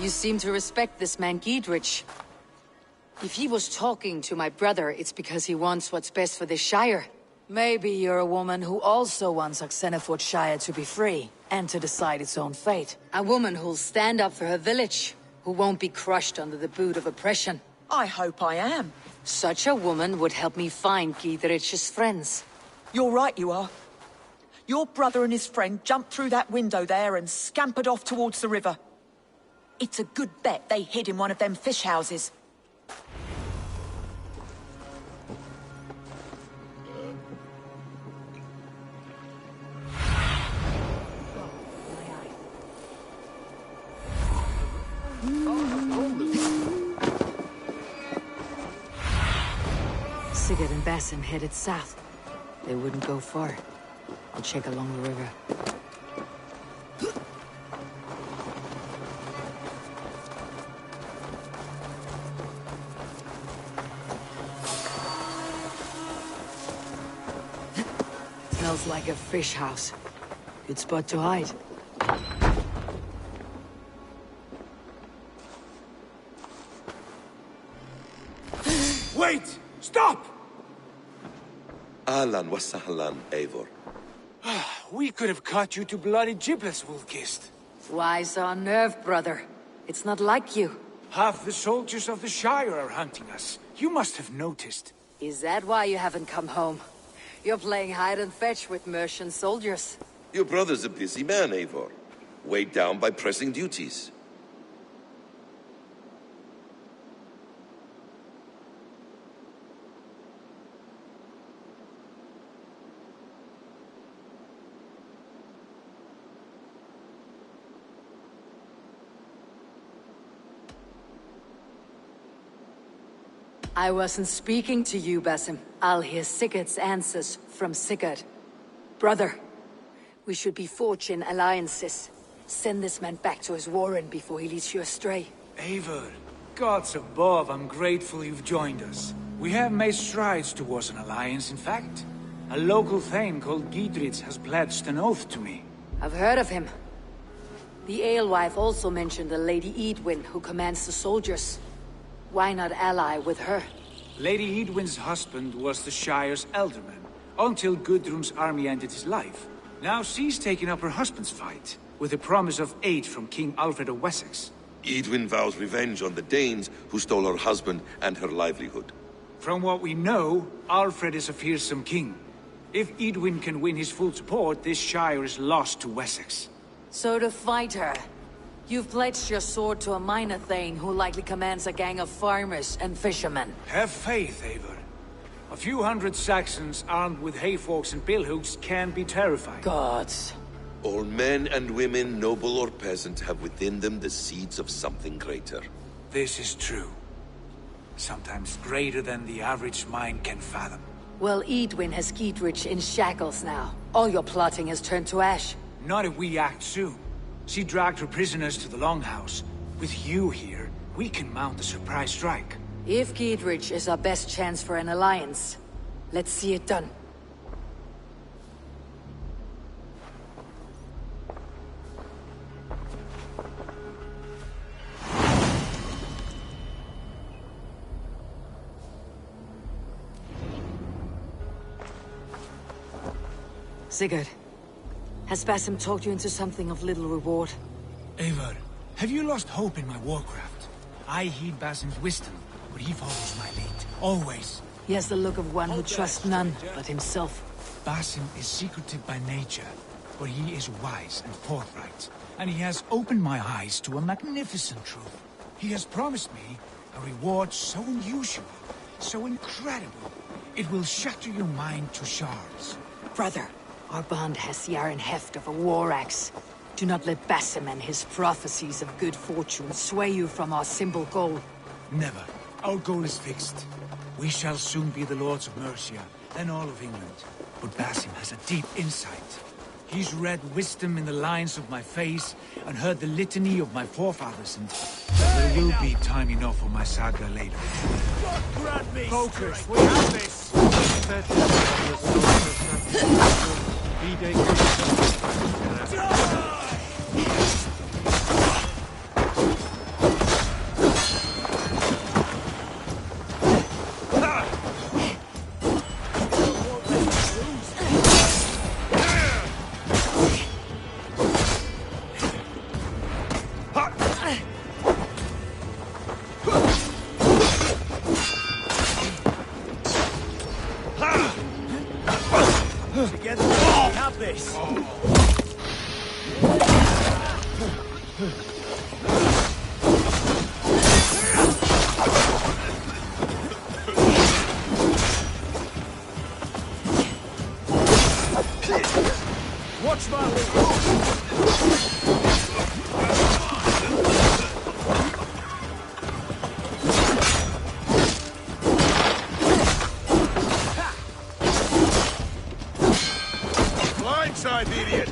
You seem to respect this man Giedrich. If he was talking to my brother, it's because he wants what's best for this Shire. Maybe you're a woman who also wants Oxenford Shire to be free, and to decide its own fate. A woman who'll stand up for her village, who won't be crushed under the boot of oppression. I hope I am. Such a woman would help me find Giedrich's friends. You're right, you are. Your brother and his friend jumped through that window there and scampered off towards the river. It's a good bet they hid in one of them fish houses. Sigurd and Basim headed south. They wouldn't go far. I'll check along the river. Smells like a fish house. Good spot to hide. Wait! Stop! Ahlan wa sahlan, Eivor. We could have cut you to bloody giblets, Wolf-Kissed. Why so unnerved, brother? It's not like you. Half the soldiers of the Shire are hunting us. You must have noticed. Is that why you haven't come home? You're playing hide and fetch with Mercian soldiers. Your brother's a busy man, Eivor. Weighed down by pressing duties. I wasn't speaking to you, Basim. I'll hear Sigurd's answers from Sigurd. Brother, we should be forging alliances. Send this man back to his warren before he leads you astray. Eivor, gods above, I'm grateful you've joined us. We have made strides towards an alliance, in fact. A local thane called Giedrich has pledged an oath to me. I've heard of him. The alewife also mentioned a Lady Edwin who commands the soldiers. Why not ally with her? Lady Edwin's husband was the Shire's elderman, until Gudrun's army ended his life. Now she's taking up her husband's fight, with a promise of aid from King Alfred of Wessex. Edwin vows revenge on the Danes who stole her husband and her livelihood. From what we know, Alfred is a fearsome king. If Edwin can win his full support, this Shire is lost to Wessex. So to fight her, you've pledged your sword to a minor thane who likely commands a gang of farmers and fishermen. Have faith, Eivor. A few hundred Saxons armed with hayforks and billhooks can be terrifying. Gods. All men and women, noble or peasant, have within them the seeds of something greater. This is true. Sometimes greater than the average mind can fathom. Well, Edwin has Giedrich in shackles now. All your plotting has turned to ash. Not if we act soon. She dragged her prisoners to the Longhouse. With you here, we can mount a surprise strike. If Giedrich is our best chance for an alliance, let's see it done. Sigurd, has Basim talked you into something of little reward? Eivor, have you lost hope in my warcraft? I heed Basim's wisdom, but he follows my lead, always. He has the look of one who trusts none but himself. Basim is secretive by nature, but he is wise and forthright, and he has opened my eyes to a magnificent truth. He has promised me a reward so unusual, so incredible, it will shatter your mind to shards. Brother, our bond has the iron heft of a war axe. Do not let Basim and his prophecies of good fortune sway you from our simple goal. Never. Our goal is fixed. We shall soon be the lords of Mercia, and all of England. But Basim has a deep insight. He's read wisdom in the lines of my face, and heard the litany of my forefathers, and there will be time enough for my saga later. Focus, we have this! Watch my lead. Blindside, idiot!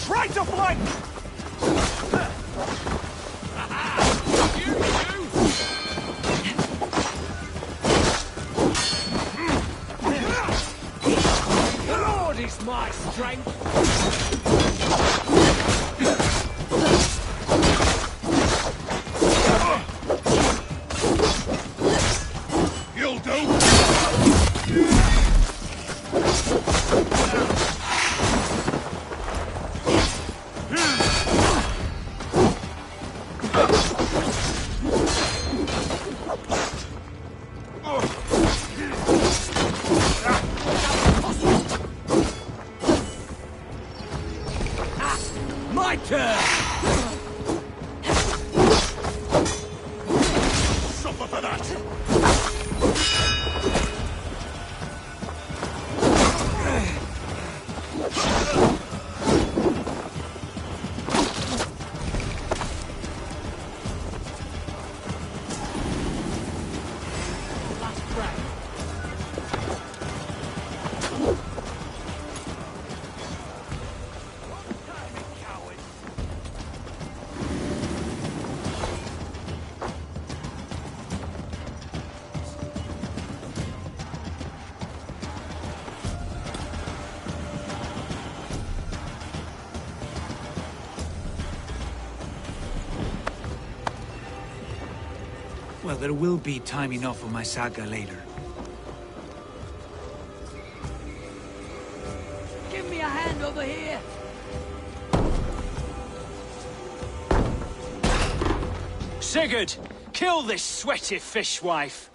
Try to flank! The Lord is my strength! You'll do! My turn! Suffer for that! Last breath. Well, there will be time enough for my saga later. Give me a hand over here. Sigurd, kill this sweaty fishwife.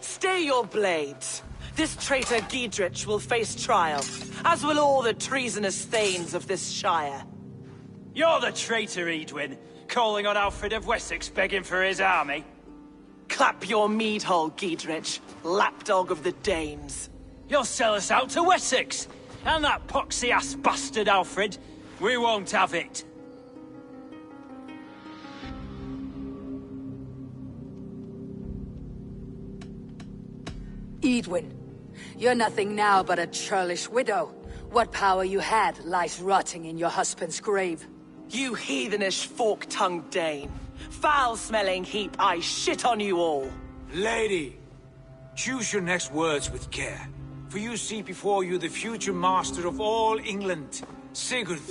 Stay your blades. This traitor Giedrich will face trial, as will all the treasonous thanes of this shire. You're the traitor, Edwin, calling on Alfred of Wessex begging for his army. Clap your mead hole, Giedrich, lapdog of the Danes. You'll sell us out to Wessex, and that poxy-ass bastard Alfred. We won't have it. Edwin, you're nothing now but a churlish widow. What power you had lies rotting in your husband's grave. You heathenish fork-tongued Dane. Foul-smelling heap, I shit on you all. Lady, choose your next words with care. For you see before you the future master of all England, Sigurd,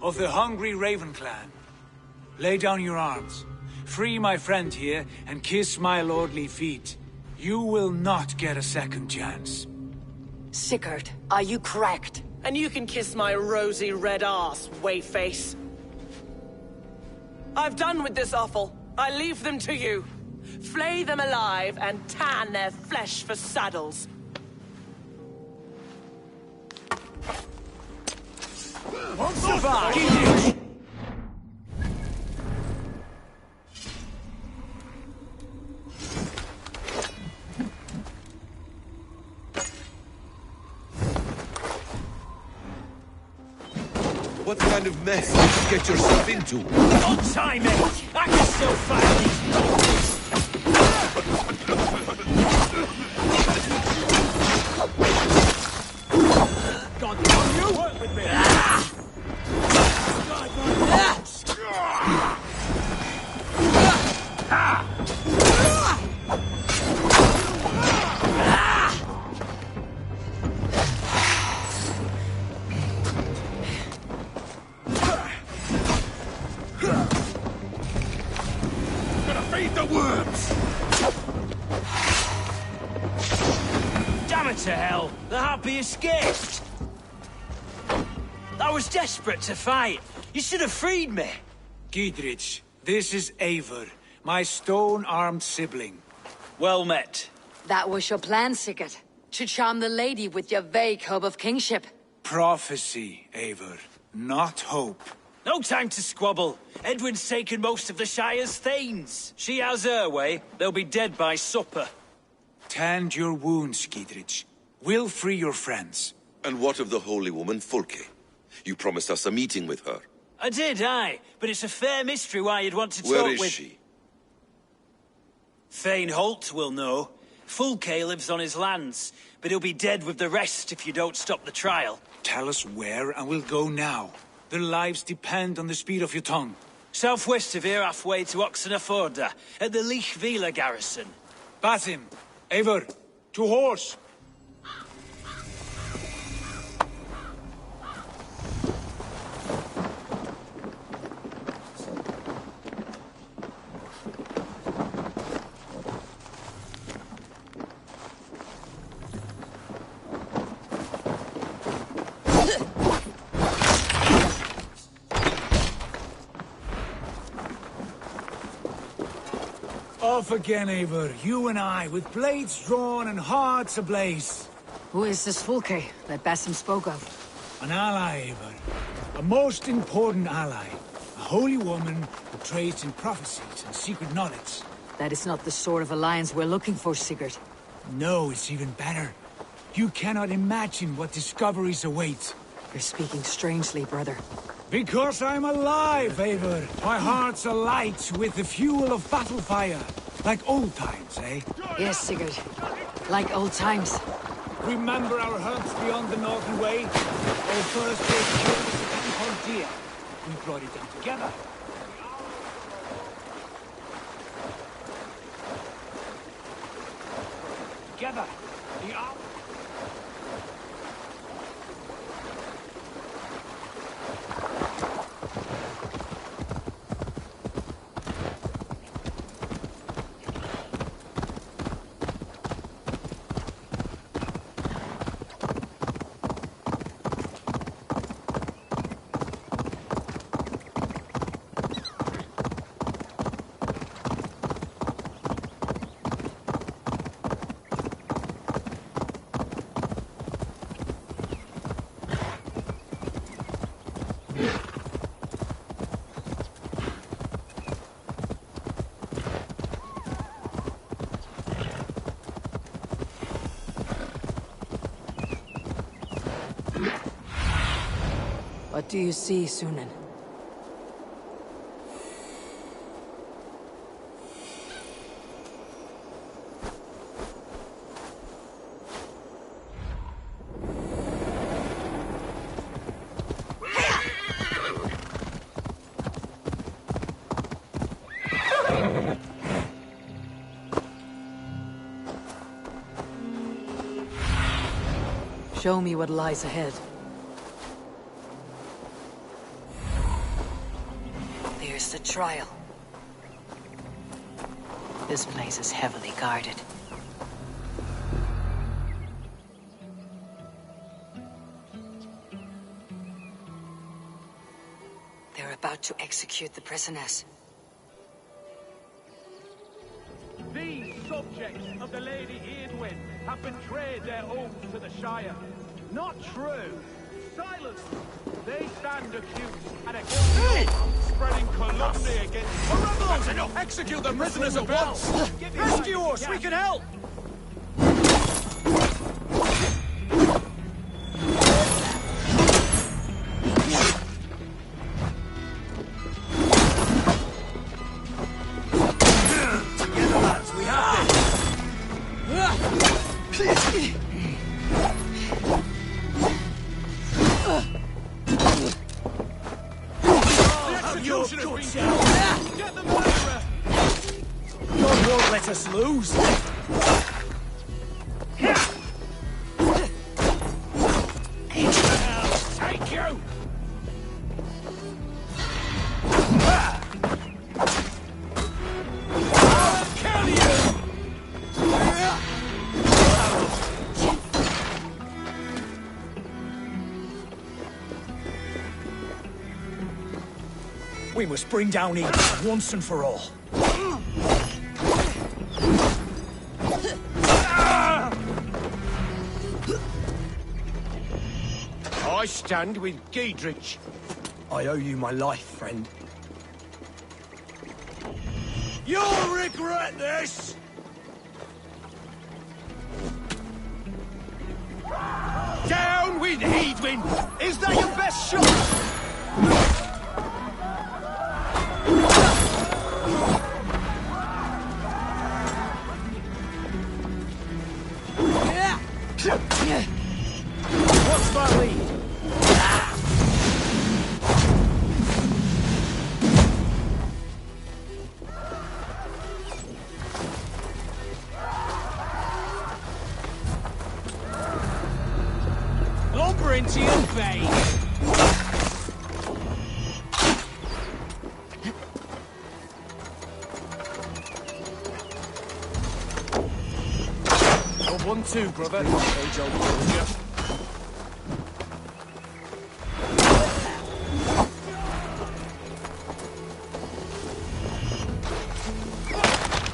of the hungry Raven clan. Lay down your arms. Free my friend here, and kiss my lordly feet. You will not get a second chance. Sigurd, are you cracked? And you can kiss my rosy red arse, wayface. I've done with this offal. I leave them to you. Flay them alive and tan their flesh for saddles. Survive! What kind of mess did you get yourself into? Untie me! I can still fight these. God, you work with me! to hell. The happy escaped. I was desperate to fight. You should have freed me. Giedrich, this is Eivor, my stone-armed sibling. Well met. That was your plan, Sigurd. To charm the lady with your vague hope of kingship. Prophecy, Eivor, not hope. No time to squabble. Edwin's taken most of the Shire's thanes. She has her way. They'll be dead by supper. Tend your wounds, Giedrich. We'll free your friends. And what of the holy woman Fulke? You promised us a meeting with her. I did, aye. But it's a fair mystery why you'd want to talk Where with... is she? Thane Holt will know. Fulke lives on his lands, but he'll be dead with the rest if you don't stop the trial. Tell us where, and we'll go now. Their lives depend on the speed of your tongue. Southwest of here, halfway to Oxenaforda, at the Lichvila garrison. Basim, Eivor, to horse! Off again, Eivor. You and I, with blades drawn and hearts ablaze. Who is this Fulke that Basim spoke of? An ally, Eivor. A most important ally. A holy woman who trades in prophecies and secret knowledge. That is not the sort of alliance we're looking for, Sigurd. No, it's even better. You cannot imagine what discoveries await. You're speaking strangely, brother. Because I'm alive, Eivor. My heart's alight with the fuel of battle fire. Like old times, eh? Yes, Sigurd. Like old times. Remember our hunts beyond the Northern Way? Our first big kill was the Tampon deer. We brought it down together. Together. The owl. What do you see, Sunan? Show me what lies ahead. There's the trial. This place is heavily guarded. They're about to execute the prisoners. These subjects of the Lady Edwin have betrayed their oath to the Shire. Not true. Silence them. They stand accused and against spreading calumny against the rebels. That's enough. Execute the prisoners at once. Rescue us! We can help! Together, lads, we have this. Get the murderer! God won't let us lose. Take you! I'll kill you! We must bring down evil once and for all. I stand with Giedrich. I owe you my life, friend. You'll regret this! Down with Edwin! Is that your best shot? What's my lead? Lumber into your veins! You're 1-2, brother. Age old soldier.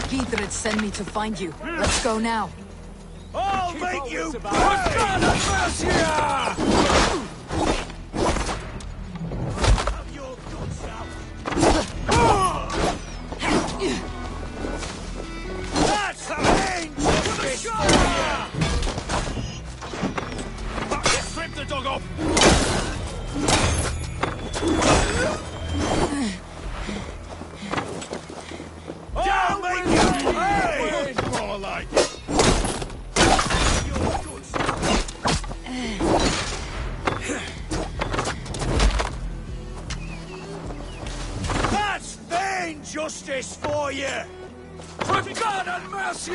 Giedrich sent me to find you. Let's go now. I'll make you pay! That's the range! Strip the dog off! I'll make you pay! More like That's vain justice for you! For God and mercy!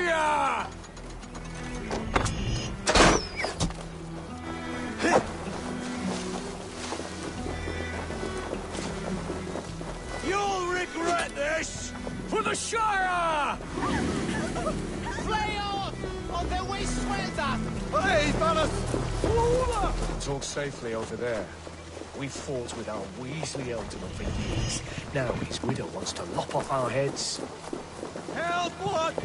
You'll regret this! For the Shire! Play on! On their way suelta! Hey, fellas! Talk safely over there. We fought with our Weasley Elderman for years. Now his widow wants to lop off our heads. Help! What?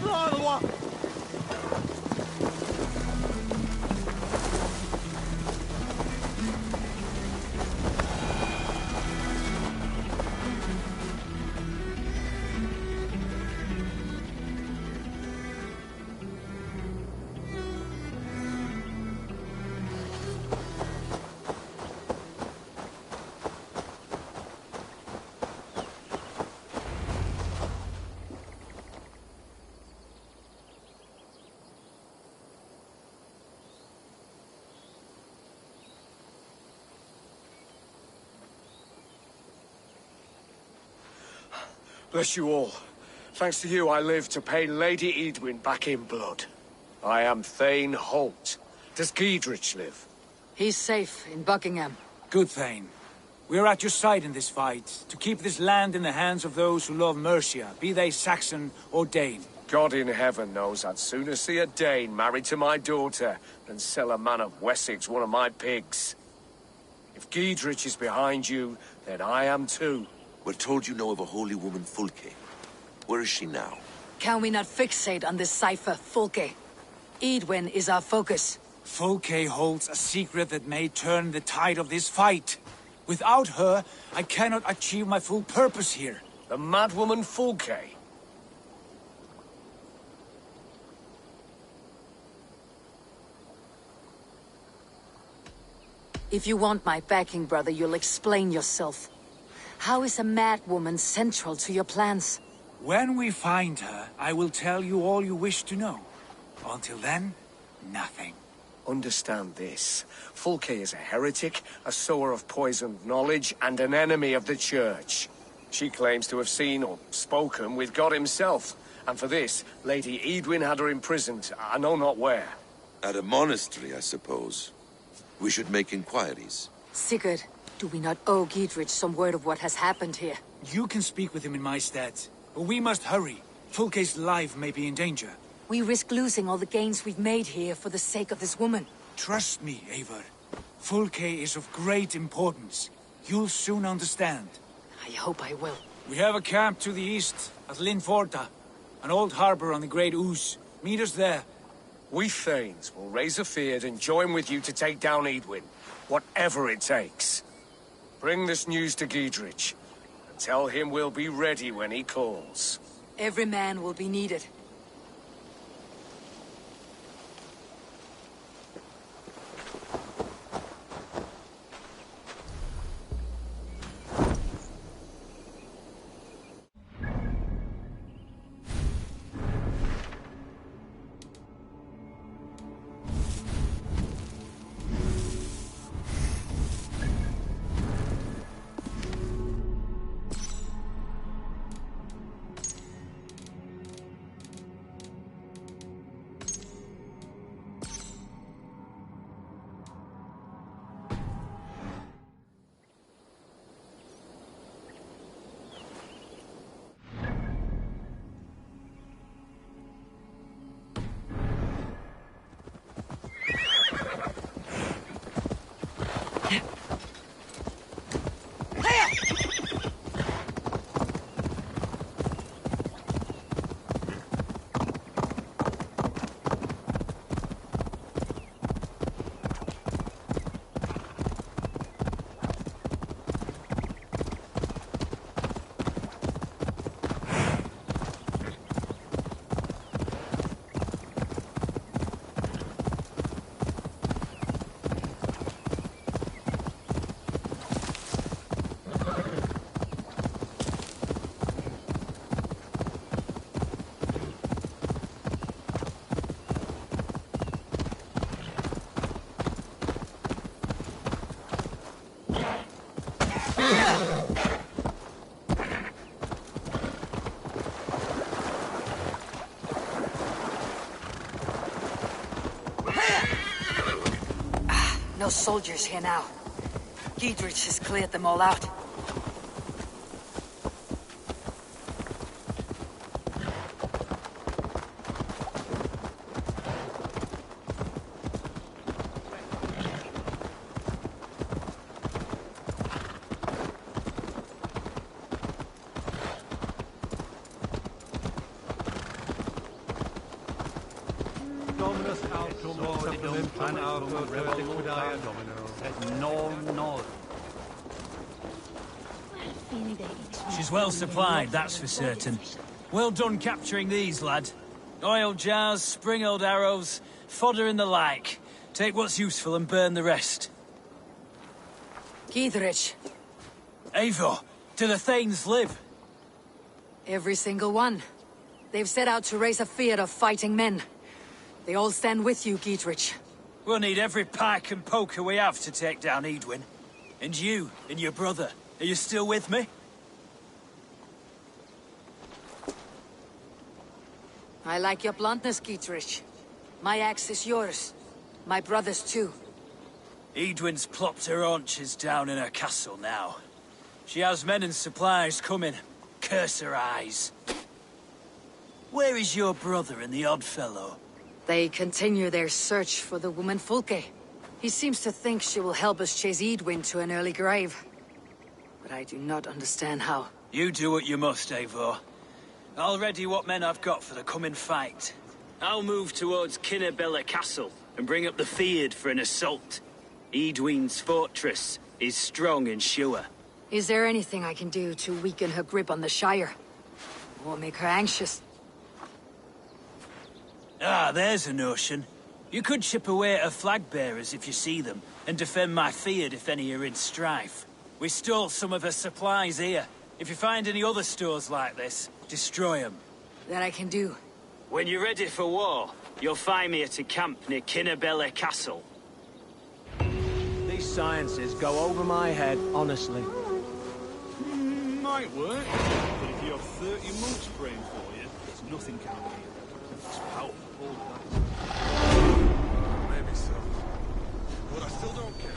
Bless you all. Thanks to you, I live to pay Lady Edwin back in blood. I am Thane Holt. Does Giedrich live? He's safe in Buckingham. Good, Thane. We are at your side in this fight, to keep this land in the hands of those who love Mercia, be they Saxon or Dane. God in heaven knows I'd sooner see a Dane married to my daughter than sell a man of Wessex one of my pigs. If Giedrich is behind you, then I am too. We're told you know of a holy woman, Fulke. Where is she now? Can we not fixate on this cipher, Fulke? Edwin is our focus. Fulke holds a secret that may turn the tide of this fight. Without her, I cannot achieve my full purpose here. The madwoman Fulke? If you want my backing, brother, you'll explain yourself. How is a mad woman central to your plans? When we find her, I will tell you all you wish to know. Until then, nothing. Understand this. Fulke is a heretic, a sower of poisoned knowledge, and an enemy of the Church. She claims to have seen or spoken with God himself. And for this, Lady Edwin had her imprisoned, I know not where. At a monastery, I suppose. We should make inquiries. Sigurd, do we not owe Giedrich some word of what has happened here? You can speak with him in my stead, but we must hurry. Fulke's life may be in danger. We risk losing all the gains we've made here for the sake of this woman. Trust me, Eivor. Fulke is of great importance. You'll soon understand. I hope I will. We have a camp to the east, at Linforta. An old harbor on the Great Ouse. Meet us there. We Thanes will raise a feard and join with you to take down Edwin, whatever it takes. Bring this news to Giedrich, and tell him we'll be ready when he calls. Every man will be needed. No soldiers here now. Giedrich has cleared them all out. Dominus autum supplementum an auto reliquidae domino, et non. She's well supplied, that's for certain. Well done capturing these, lad. Oil jars, spring-oiled arrows, fodder and the like. Take what's useful and burn the rest. Giedrich. Eivor, do the Thanes live? Every single one. They've set out to raise a fear of fighting men. They all stand with you, Giedrich. We'll need every pike and poker we have to take down Edwin. And you, and your brother, are you still with me? I like your bluntness, Giedrich. My axe is yours. My brother's too. Edwin's plopped her haunches down in her castle now. She has men and supplies coming. Curse her eyes. Where is your brother and the odd fellow? They continue their search for the woman Fulke. He seems to think she will help us chase Edwin to an early grave. But I do not understand how. You do what you must, Eivor. I'll ready what men I've got for the coming fight. I'll move towards Kinnabella Castle and bring up the feared for an assault. Edwin's fortress is strong and sure. Is there anything I can do to weaken her grip on the Shire? Or make her anxious? Ah, there's a notion. You could chip away at her flag-bearers if you see them, and defend my feared if any are in strife. We stole some of her supplies here. If you find any other stores like this, destroy them. That I can do. When you're ready for war, you'll find me at a camp near Kinnabella Castle. These sciences go over my head, honestly. Might work, but if you have 30 monks praying for you, it's nothing can be. It's powerful, all that. Maybe so. But I still don't care.